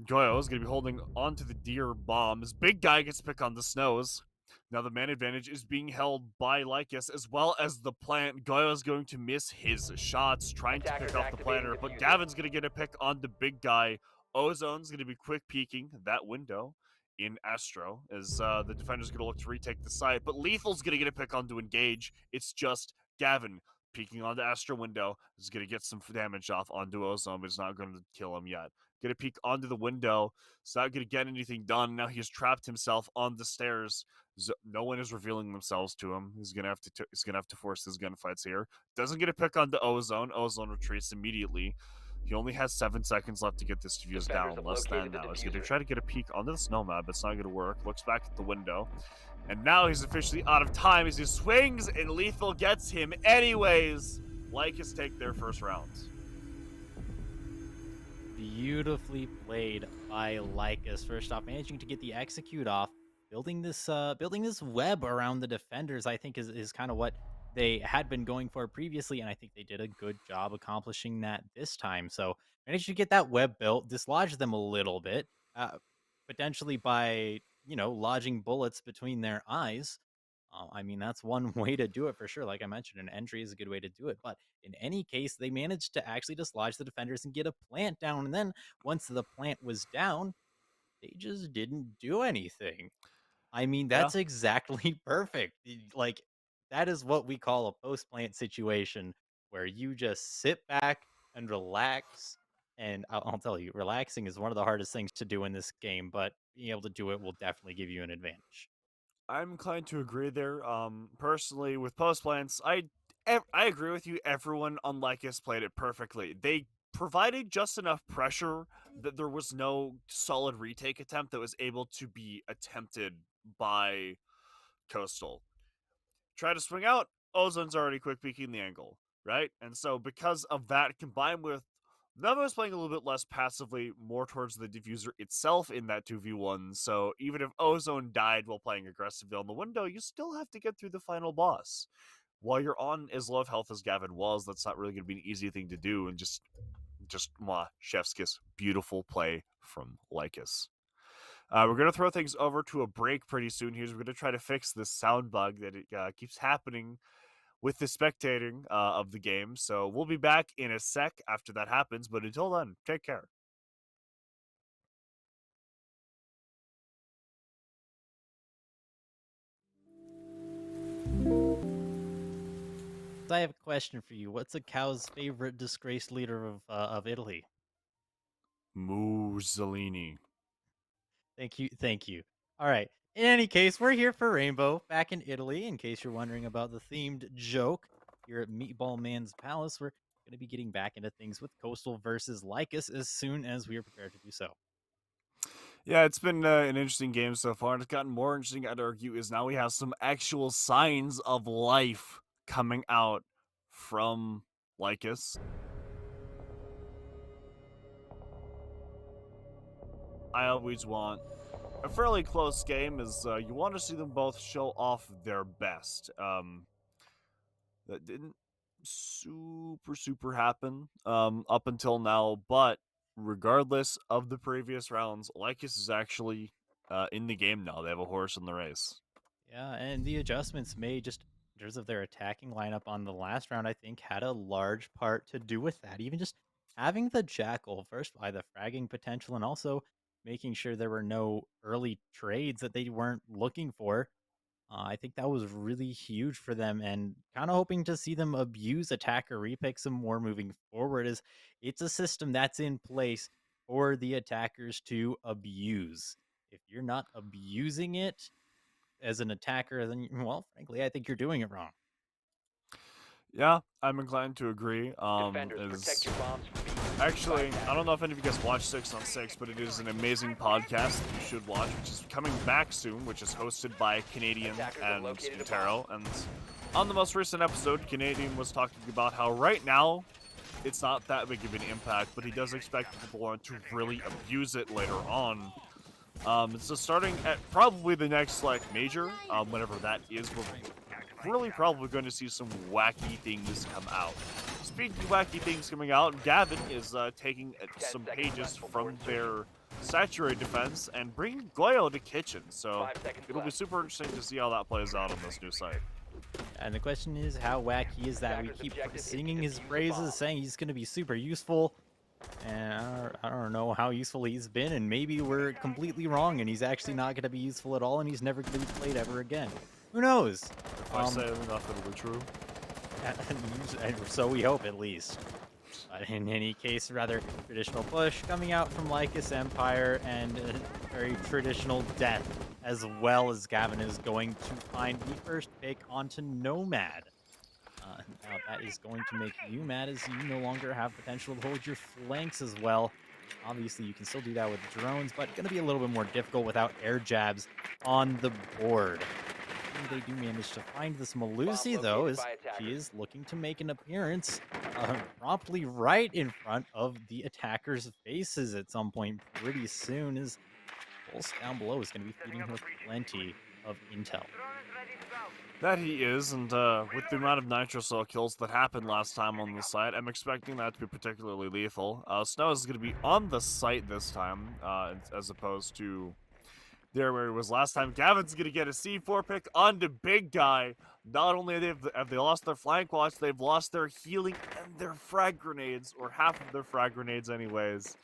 Goyo is going to be holding onto the deer bomb as Big Guy gets pick on the snows. Now the man advantage is being held by Lycus as well as the plant. Goyo is going to miss his shots trying Attackers to pick off the activating planter, but diffuser. Gavin's going to get a pick on the Big Guy. Ozone's going to be quick peeking that window in Astro as the defender's going to look to retake the site, but Lethal's going to get a pick on to engage. It's just Gavin peeking on the Astro window. Is going to get some damage off onto Ozone, but it's not going to kill him yet. Get a peek onto the window. It's not going to get anything done. Now he's trapped himself on the stairs. No one is revealing themselves to him. He's gonna have to force his gunfights here. Doesn't get a pick on the Ozone. Ozone retreats immediately. He only has 7 seconds left to get this defuse Defenders down. have Less than located the now. He's going to diffuser. try to get a peek onto the snow map. It's not going to work. Looks back at the window. And now he's officially out of time as he swings and Lethal gets him anyways. Lycus take their first round. Beautifully played by Lycus. First off, managing to get the execute off, building this web around the defenders, I think is kind of what they had been going for previously, and I think they did a good job accomplishing that this time. So managed to get that web built, dislodge them a little bit, potentially by lodging bullets between their eyes. I mean, that's one way to do it for sure. Like I mentioned, an entry is a good way to do it. But in any case, they managed to actually dislodge the defenders and get a plant down. And then once the plant was down, they just didn't do anything. I mean, Yeah. that's exactly perfect. Like, that is what we call a post plant situation where you just sit back and relax. And I'll tell you, relaxing is one of the hardest things to do in this game, but being able to do it will definitely give you an advantage. I'm inclined to agree there. Personally, with post plants, I agree with you. Everyone on Lycus played it perfectly. They provided just enough pressure that there was no solid retake attempt that was able to be attempted by Coastal. Try to swing out, Ozone's already quick peeking the angle, right? And so because of that, combined with Nova's playing a little bit less passively, more towards the diffuser itself in that 2v1, so even if Ozone died while playing aggressively on the window, you still have to get through the final boss. While you're on as low of health as Gavin was, that's not really going to be an easy thing to do, and just chef's kiss. Beautiful play from Lycus. We're going to throw things over to a break pretty soon here. We're going to try to fix this sound bug that it keeps happening with the spectating of the game. So we'll be back in a sec after that happens. But until then, take care. I have a question for you. What's a cow's favorite disgraced leader of Italy? Mussolini. Thank you, thank you. All right. In any case, we're here for Rainbow, back in Italy. In case you're wondering about the themed joke, here at Meatball Man's Palace, we're going to be getting back into things with Coastal versus Lycus as soon as we are prepared to do so. Yeah, it's been an interesting game so far, and it's gotten more interesting, I'd argue, is now we have some actual signs of life coming out from Lycus. I always want a fairly close game, is you want to see them both show off their best. That didn't super happen up until now, but regardless of the previous rounds, Lycus is actually in the game now. They have a horse in the race. Yeah, and the adjustments made just in terms of their attacking lineup on the last round, I think, had a large part to do with that. Even just having the Jackal, first by the fragging potential, and also making sure there were no early trades that they weren't looking for. I think that was really huge for them, and kind of hoping to see them abuse attacker repick some more moving forward. Is it's a system that's in place for the attackers to abuse. If you're not abusing it as an attacker, then well, frankly, I think you're doing it wrong. Yeah, I'm inclined to agree. Defenders, protect your bombs from being used Actually, by I don't know if any of you guys watch 6 on 6, but it is an amazing podcast that you should watch, which is coming back soon, which is hosted by Canadian and Intero. And on the most recent episode, Canadian was talking about how right now it's not that big of an impact, but he does expect people to really abuse it later on. So starting at probably the next major, whenever that is, we're really probably going to see some wacky things come out. Speaking of wacky things coming out, Gavin is taking some pages from their saturated defense and bringing Goyo to kitchen. So it'll be super interesting to see how that plays out on this new site. And the question is, how wacky is that? We keep singing his praises, saying he's going to be super useful. And I don't know how useful he's been, and maybe we're completely wrong, and he's actually not going to be useful at all, and he's never going to be played ever again. Who knows? If I say enough, it'll be true. And so we hope, at least. But in any case, rather traditional push coming out from Lycus Empire, and a very traditional death, as well as Gavin is going to find the first pick onto Nomad. Now that is going to make you mad, as you no longer have potential to hold your flanks as well. Obviously, you can still do that with drones, but going to be a little bit more difficult without air jabs on the board. And they do manage to find this Malusi, though, as she is looking to make an appearance promptly right in front of the attackers' faces at some point pretty soon, as Pulse down below is going to be feeding her plenty of intel. That he is, and with the amount of Nitro Cell kills that happened last time on the site, I'm expecting that to be particularly lethal. Snow is going to be on the site this time, as opposed to there where he was last time. Gavin's going to get a C4 pick onto Big Guy. Not only have they lost their flank watch, they've lost their healing and their frag grenades, or half of their frag grenades anyways.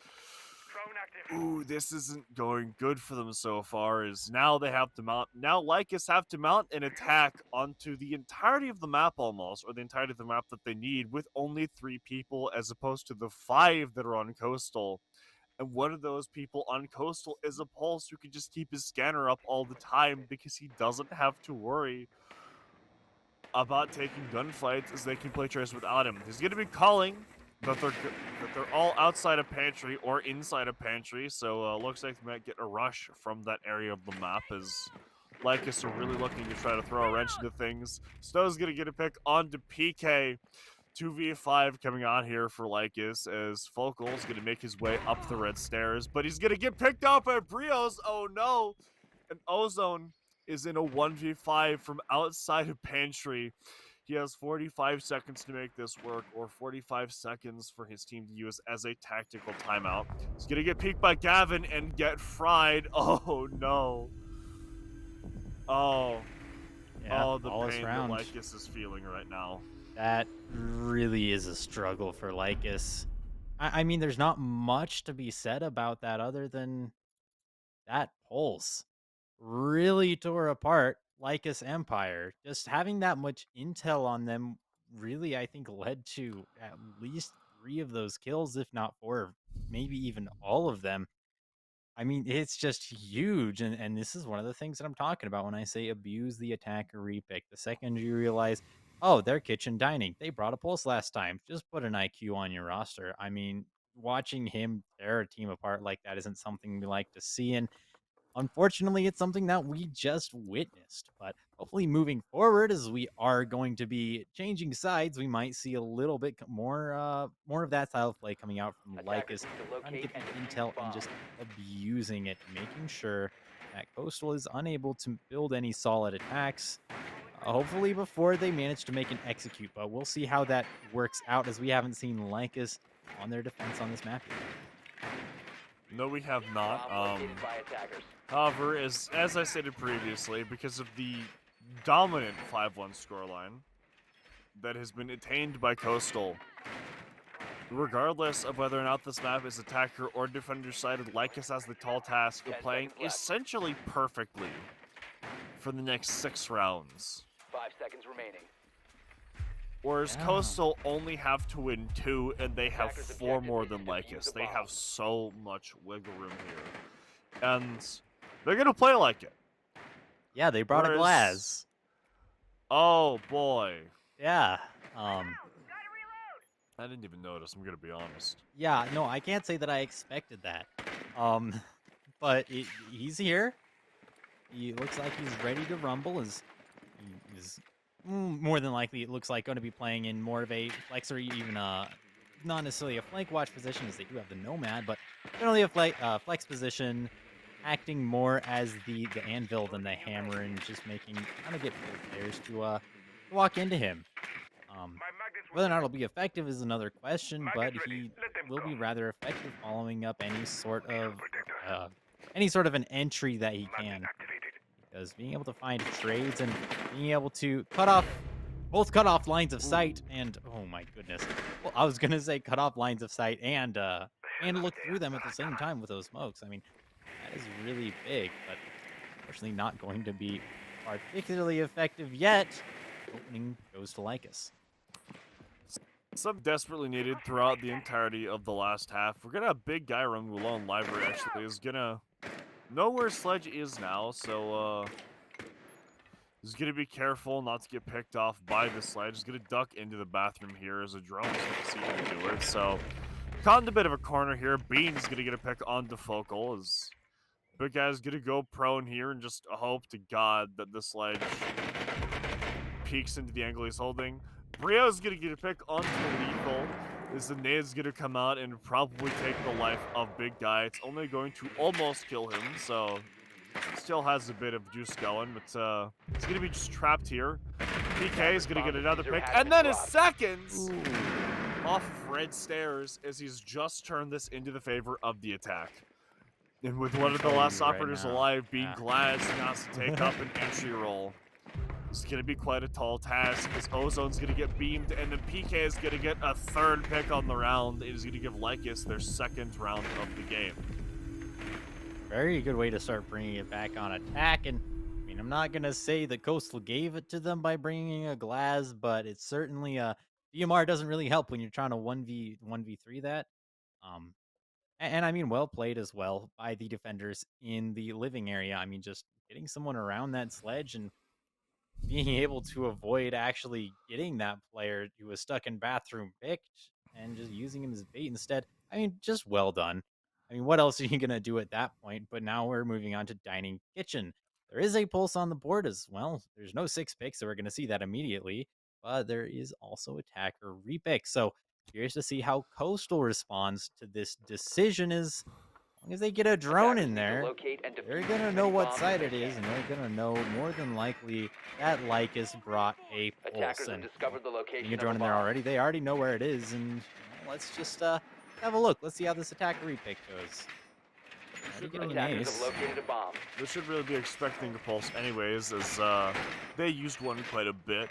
Ooh, this isn't going good for them so far, as now they have to mount. Now Lycus have to mount an attack onto the entirety of the map almost, or the entirety of the map that they need, with only 3 people as opposed to the 5 that are on Coastal. And one of those people on Coastal is a Pulse who can just keep his scanner up all the time because he doesn't have to worry about taking gunfights, as they can play trace without him. He's going to be calling that they're all outside of Pantry or inside of Pantry, so looks like they might get a rush from that area of the map, as Lycus are really looking to try to throw a wrench into things. Snow's going to get a pick onto PK. 2v5 coming on here for Lycus as Fokal's going to make his way up the red stairs, but he's going to get picked up by Brios. Oh no! And Ozone is in a 1v5 from outside of Pantry. He has 45 seconds to make this work, or 45 seconds for his team to use as a tactical timeout. He's going to get peeked by Gavin and get fried. Oh no. Oh. Yeah, Oh, the all is pain that round. Lycus is feeling right now. That really is a struggle for Lycus. I mean, there's not much to be said about that other than that pulse really tore apart Lycus Empire. Just having that much intel on them really, I think, led to at least 3 of those kills, if not 4, maybe even all of them. I mean, it's just huge. And this is one of the things that I'm talking about when I say abuse the attacker repick. The second you realize, oh, they're kitchen dining. They brought a pulse last time. Just put an IQ on your roster. I mean, watching him tear a team apart like that isn't something we like to see. And unfortunately, it's something that we just witnessed. But hopefully, moving forward, as we are going to be changing sides, we might see a little bit more of that style of play coming out from Attackers Lycus, need to trying to locate get and the defuse intel the and bomb. just abusing it, making sure that Coastal is unable to build any solid attacks. Hopefully, before they manage to make an execute, but we'll see how that works out, as we haven't seen Lycus on their defense on this map yet. No, we have not. Bomb located by attackers. However, as I stated previously, because of the dominant 5-1 scoreline that has been attained by Coastal, regardless of whether or not this map is attacker or defender sided, Lycus has the tall task of 10 playing seconds left. essentially perfectly for the next 6 rounds. 5 seconds remaining. Whereas Yeah. Coastal only have to win 2, and they have Attackers' 4 objective more is than to defuse Lycus. the They bomb. have so much wiggle room here. And they're going to play like it. Yeah, they brought a Whereas- glass. Oh, boy. Yeah. I didn't even notice, I'm going to be honest. Yeah, no, I can't say that I expected that. But he's here. He looks like he's ready to rumble. He is more than likely, it looks like, going to be playing in more of a flex or even not necessarily a flank watch position, as they do have the Nomad, but generally a flex position, acting more as the anvil than the hammer, and just making kind of get players to walk into him. Whether or not it'll be effective is another question, but he will be rather effective following up any sort of an entry that he can. Because being able to find trades and being able to cut off lines of sight and oh my goodness. Well, I was gonna say cut off lines of sight and look through them at the same time with those smokes. I mean, that is really big, but unfortunately not going to be particularly effective yet. Opening goes to Lycus. Some desperately needed throughout the entirety of the last half. We're gonna have big guy run Wulon Library actually is gonna know where Sledge is now, so he's gonna be careful not to get picked off by the Sledge. He's gonna duck into the bathroom here as a drone is gonna see him do it. So caught in a bit of a corner here. Bean's gonna get a pick on the Focal as big guy's gonna go prone here and just hope to God that the Sledge peeks into the angle he's holding. Brio's gonna get a pick onto Lethal. As the nade's gonna come out and probably take the life of Big Guy. It's only going to almost kill him, so still has a bit of juice going, but it's gonna be just trapped here. PK is gonna get another pick, and then a seconds off of red stairs as he's just turned this into the favor of the attack. And with one of the last operators alive being Glass, he has to take up an entry roll. It's going to be quite a tall task because Ozone's going to get beamed, and then PK is going to get a third pick on the round. It is going to give Lycus their second round of the game. Very good way to start bringing it back on attack. And I mean, I'm not going to say that Coastal gave it to them by bringing a glass, but it's certainly DMR doesn't really help when you're trying to 1v3 that. And I mean, well played as well by the defenders in the living area. I mean, just getting someone around that Sledge and being able to avoid actually getting that player who was stuck in bathroom picked and just using him as bait instead. I mean, just well done. I mean, what else are you going to do at that point? But now we're moving on to dining kitchen. There is a pulse on the board as well. There's no 6 picks, so we're going to see that immediately. But there is also attacker repick. So curious to see how Coastal responds to this decision. As long as they get a drone Attackers in need to there, locate and they're defuse going to as know many what bombs as side they it is, can. and they're going to know more than likely that Lycus brought a pulse. Attackers have And discovered the getting location a of drone a in there bomb. already. They already know where it is. And let's just have a look. Let's see how this attacker repick goes. Already getting an Attackers have ace. located a bomb. They should really be expecting a pulse anyways, as they used one quite a bit.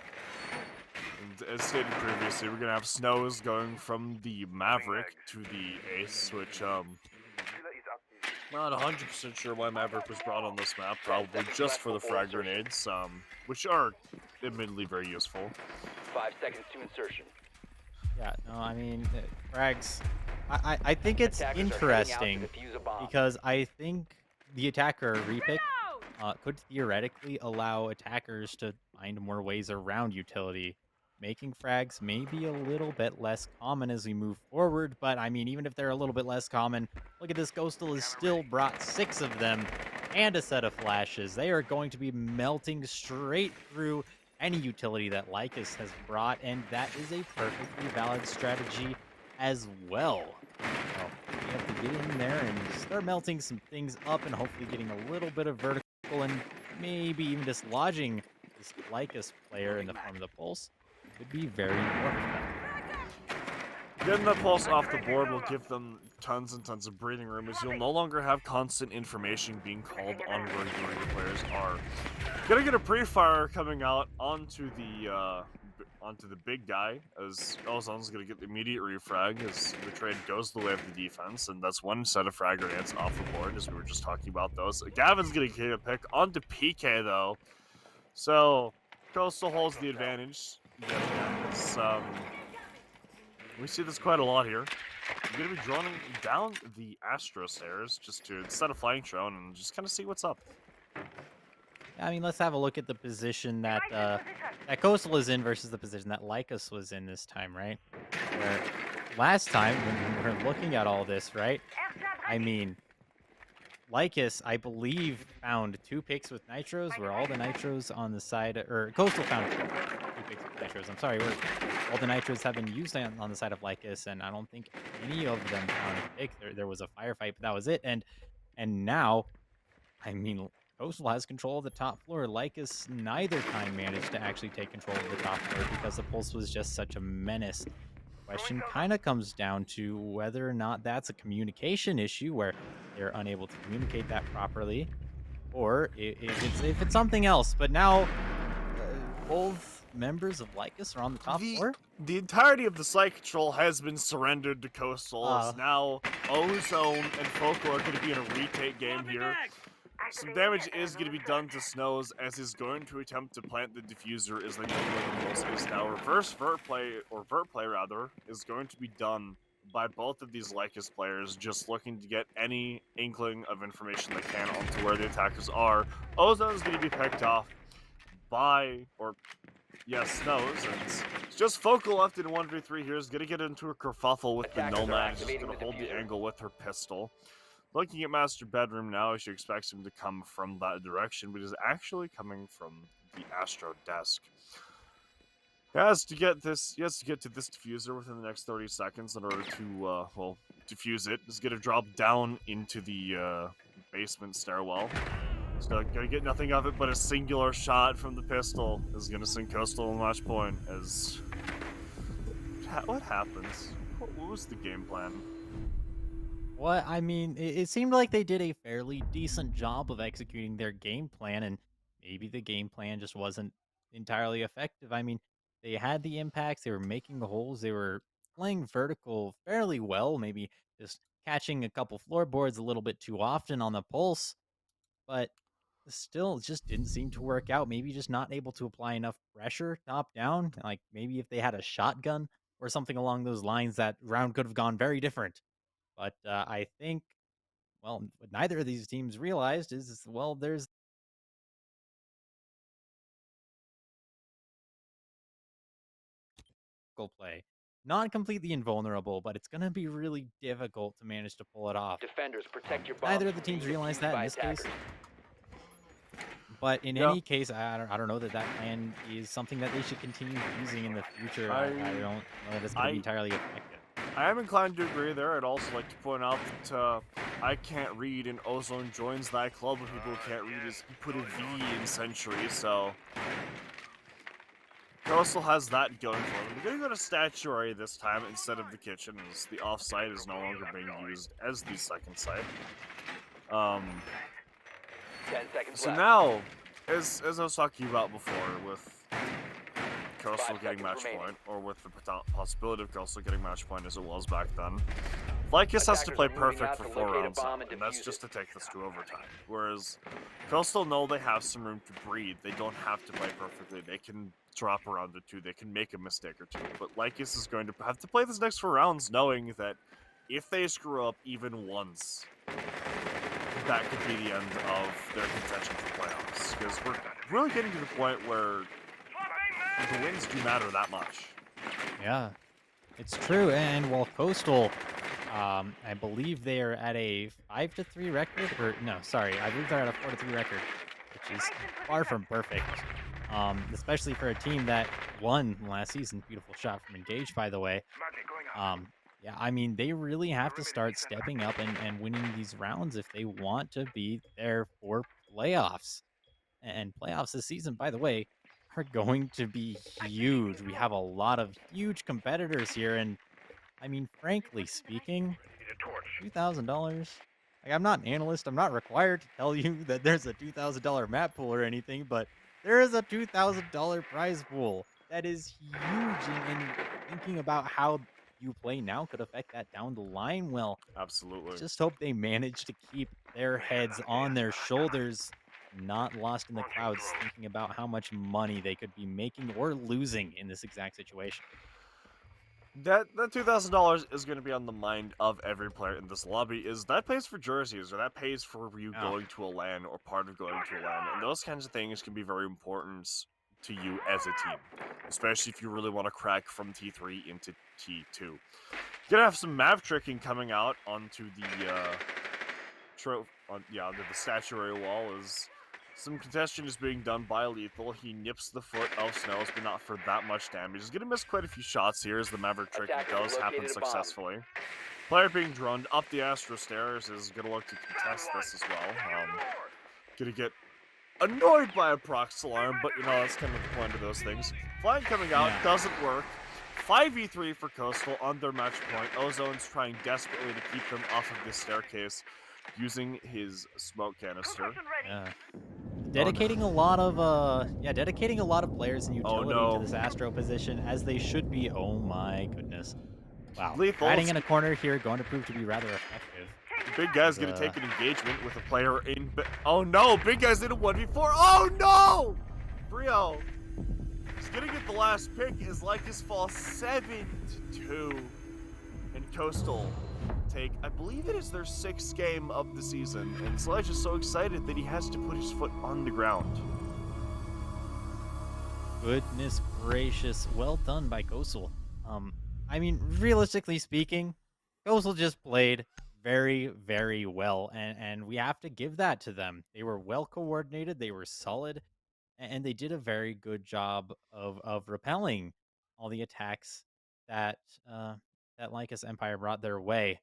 And as stated previously, we're gonna have Snows going from the Maverick to the Ace, which not 100% sure why Maverick was brought on this map, probably just for the frag grenades, which are admittedly very useful. 5 seconds to insertion. Yeah, no, I mean, frags. I think it's Attackers are heading out to interesting defuse a bomb. because I think the attacker repick could theoretically allow attackers to find more ways around utility, making frags maybe a little bit less common as we move forward. But I mean, even if they're a little bit less common, look at this. Coastal has still brought 6 of them and a set of flashes. They are going to be melting straight through any utility that Lycus has brought, and that is a perfectly valid strategy as well. So you have to get in there and start melting some things up and hopefully getting a little bit of vertical and maybe even dislodging this Lycus player in the form of the pulse would be very important for them. Getting that pulse off the board will give them tons and tons of breathing room, as you'll no longer have constant information being called on where your players are. Gonna get a pre-fire coming out onto the big guy, as Ozon's gonna get the immediate refrag as the trade goes the way of the defense, and that's one set of frag grenades off the board, as we were just talking about those. Gavin's gonna get a pick onto PK though, so Coastal holds the advantage. We see this quite a lot here. I'm going to be droning down the Astro stairs just to set a flying drone and just kind of see what's up. I mean, let's have a look at the position that that Coastal is in versus the position that Lycus was in this time, right? Where last time when we were looking at all this, right? I mean, Lycus, I believe, found 2 picks with nitros, where all the nitros on the side, or Coastal found 2 picks with nitros. I'm sorry, where all the nitros have been used on the side of Lycus, and I don't think any of them found a pick. There was a firefight, but that was it. And now, I mean, Coastal has control of the top floor. Lycus neither time managed to actually take control of the top floor because the pulse was just such a menace. Question kind of comes down to whether or not that's a communication issue where they're unable to communicate that properly, or if it's something else. But now both members of Lycus are on the top floor. The entirety of the site control has been surrendered to Coastal, as now Ozone and Focal are going to be in a retake game here. Some damage is going to be done to Snows, as he's going to attempt to plant the diffuser, as they know where the pulse is now. Reverse vert play is going to be done by both of these Lycus players, just looking to get any inkling of information they can onto where the attackers are. Ozone is going to be picked off by, Snows, and it's just Focal left in 1v3 here. Is going to get into a kerfuffle with the Attackers are Nomad, just activating going to the hold the diffuser. angle with her pistol. Looking at Master Bedroom now, she expects him to come from that direction, but he's actually coming from the Astro desk. He has to get to this diffuser within the next 30 seconds in order to, defuse it. He's going to drop down into the basement stairwell. He's not going to get nothing of it, but a singular shot from the pistol is going to send Coastal on match point. As what happens? What was the game plan? What I mean, it seemed like they did a fairly decent job of executing their game plan, and maybe the game plan just wasn't entirely effective. I mean, they had the impacts, they were making the holes, they were playing vertical fairly well, maybe just catching a couple floorboards a little bit too often on the pulse, but still it just didn't seem to work out. Maybe just not able to apply enough pressure top down. Like maybe if they had a shotgun or something along those lines, that round could have gone very different. But I think, well, what neither of these teams realized is, well, there's play. Not completely invulnerable, but it's going to be really difficult to manage to pull it off. Defenders, protect your bombs Neither of the from being teams realize defused that in by this case. attackers. But in Yeah. any case, I don't know that that plan is something that they should continue using in the future. I don't know that it's going to be I entirely effective. I am inclined to agree there. I'd also like to point out that I can't read, and Ozone joins that club of people who can't read. Is he put a V in Century, so Coastal has that going for them. We're gonna go to Statuary this time instead of the kitchen, as the offsite is no longer being used as the second site. 10 seconds So left. now, as I was talking about before, with Coastal 5 getting seconds match remaining. point, or with the possibility of Coastal getting match point as it was back then, Lycus has to Attackers play are moving perfect out for to 4 locate a rounds now, bomb and and that's defuse just it. to take this to overtime. Whereas Coastal know they have some room to breathe. They don't have to play perfectly. They can drop around the 2. They can make a mistake or 2. But Lycus is going to have to play this next 4 rounds knowing that if they screw up even once, that could be the end of their contention for playoffs. Because we're really getting to the point where the wins do matter that much. Yeah, it's true. And while Coastal, I believe they are at a 5-3 record, or no, sorry, I believe they're at a 4-3 record, which is far from perfect. Especially for a team that won last season. Beautiful shot from Engage, by the way. Yeah, I mean, they really have to start stepping up and winning these rounds if they want to be there for playoffs. And playoffs this season, by the way, are going to be huge. We have a lot of huge competitors here. And I mean, frankly speaking, $2,000. Like, I'm not an analyst. I'm not required to tell you that there's a $2,000 map pool or anything, but there is a $2,000 prize pool. That is huge. And thinking about how you play now could affect that down the line. Well, Absolutely. just hope they manage to keep their heads on their shoulders, not lost in the clouds, thinking about how much money they could be making or losing in this exact situation. That $2,000 is going to be on the mind of every player in this lobby. Is that pays for jerseys, or that pays for you Oh. going to a LAN or part of going to a LAN, and those kinds of things can be very important to you as a team, especially if you really want to crack from T3 into T2. You're gonna have some map tricking coming out onto the onto the statuary wall as some congestion is being done by Lethal. He nips the foot of Snows, but not for that much damage. He's going to miss quite a few shots here as the Maverick trick Attackers does have happen located a bomb. successfully. Player being droned up the Astro Stairs is going to look to contest this as well. Going to get annoyed by a prox alarm, but you know, that's kind of the point of those things. Flying coming out doesn't work. 5v3 for Coastal on their match point. Ozone's trying desperately to keep them off of this staircase using his smoke canister. Yeah. Dedicating a lot of players and utility to this Astro position as they should be. Oh my goodness. Wow. Lethal. Hiding in a corner here, going to prove to be rather effective. Big Guy's gonna take an engagement with a player in. Oh no! Big Guy's in a 1v4. Oh no! Brio. He's gonna get the last pick as Lycus falls 7-2. And Coastal take, I believe it is their 6th game of the season. And Sledge is so excited that he has to put his foot on the ground. Goodness gracious. Well done by Coastal. I mean, realistically speaking, Coastal just played very, very well, and we have to give that to them. They were well coordinated, they were solid, and they did a very good job of repelling all the attacks that that Lycus Empire brought their way.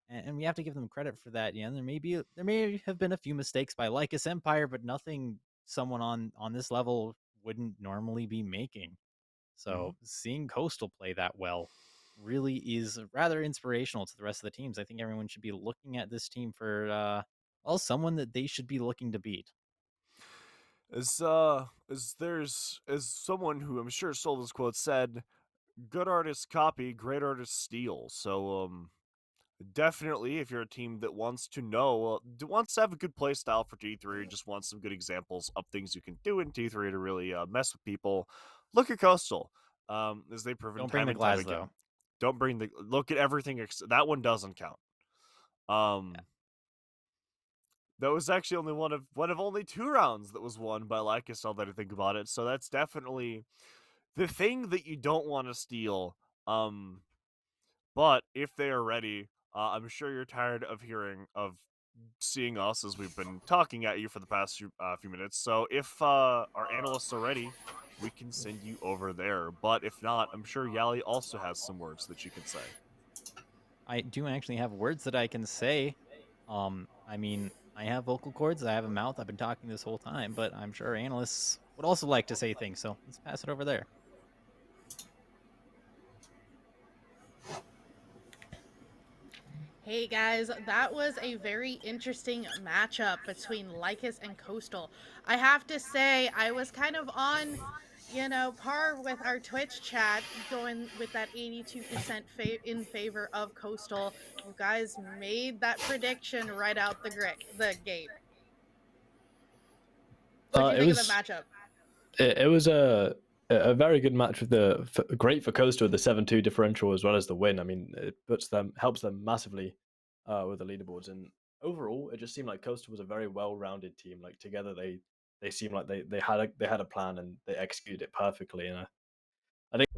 And we have to give them credit for that. Yeah, there may have been a few mistakes by Lycus Empire, but nothing someone on this level wouldn't normally be making. So seeing Coastal play that well really is rather inspirational to the rest of the teams. I think everyone should be looking at this team for someone that they should be looking to beat. As someone who I'm sure stole this quote said, good artists copy, great artists steal. So definitely, if you're a team that wants to know, wants to have a good play style for T3, just wants some good examples of things you can do in T3 to really mess with people, look at Coastal. As they've proven Don't bring time the and time glass again. though. Don't bring the look at everything. That one doesn't count. That was actually only one of only 2 rounds that was won by Lycus. Now that I think about it, so that's definitely the thing that you don't want to steal. But if they are ready, I'm sure you're tired of hearing of seeing us as we've been talking at you for the past few minutes. So if our analysts are ready, we can send you over there. But if not, I'm sure Yali also has some words that she can say. I do actually have words that I can say. I mean, I have vocal cords, I have a mouth, I've been talking this whole time, but I'm sure analysts would also like to say things, so let's pass it over there. Hey guys, that was a very interesting matchup between Lycus and Coastal. I have to say, I was kind of on, par with our Twitch chat, going with that 82% in favor of Coastal. You guys made that prediction right out the gate. What do you It think of the was matchup? it was a very good match with great for Coastal with the 7-2 differential as well as the win. I mean, it helps them massively with the leaderboards, and overall, it just seemed like Coastal was a very well-rounded team. Like together, they seemed like they had a plan and they executed it perfectly. And I think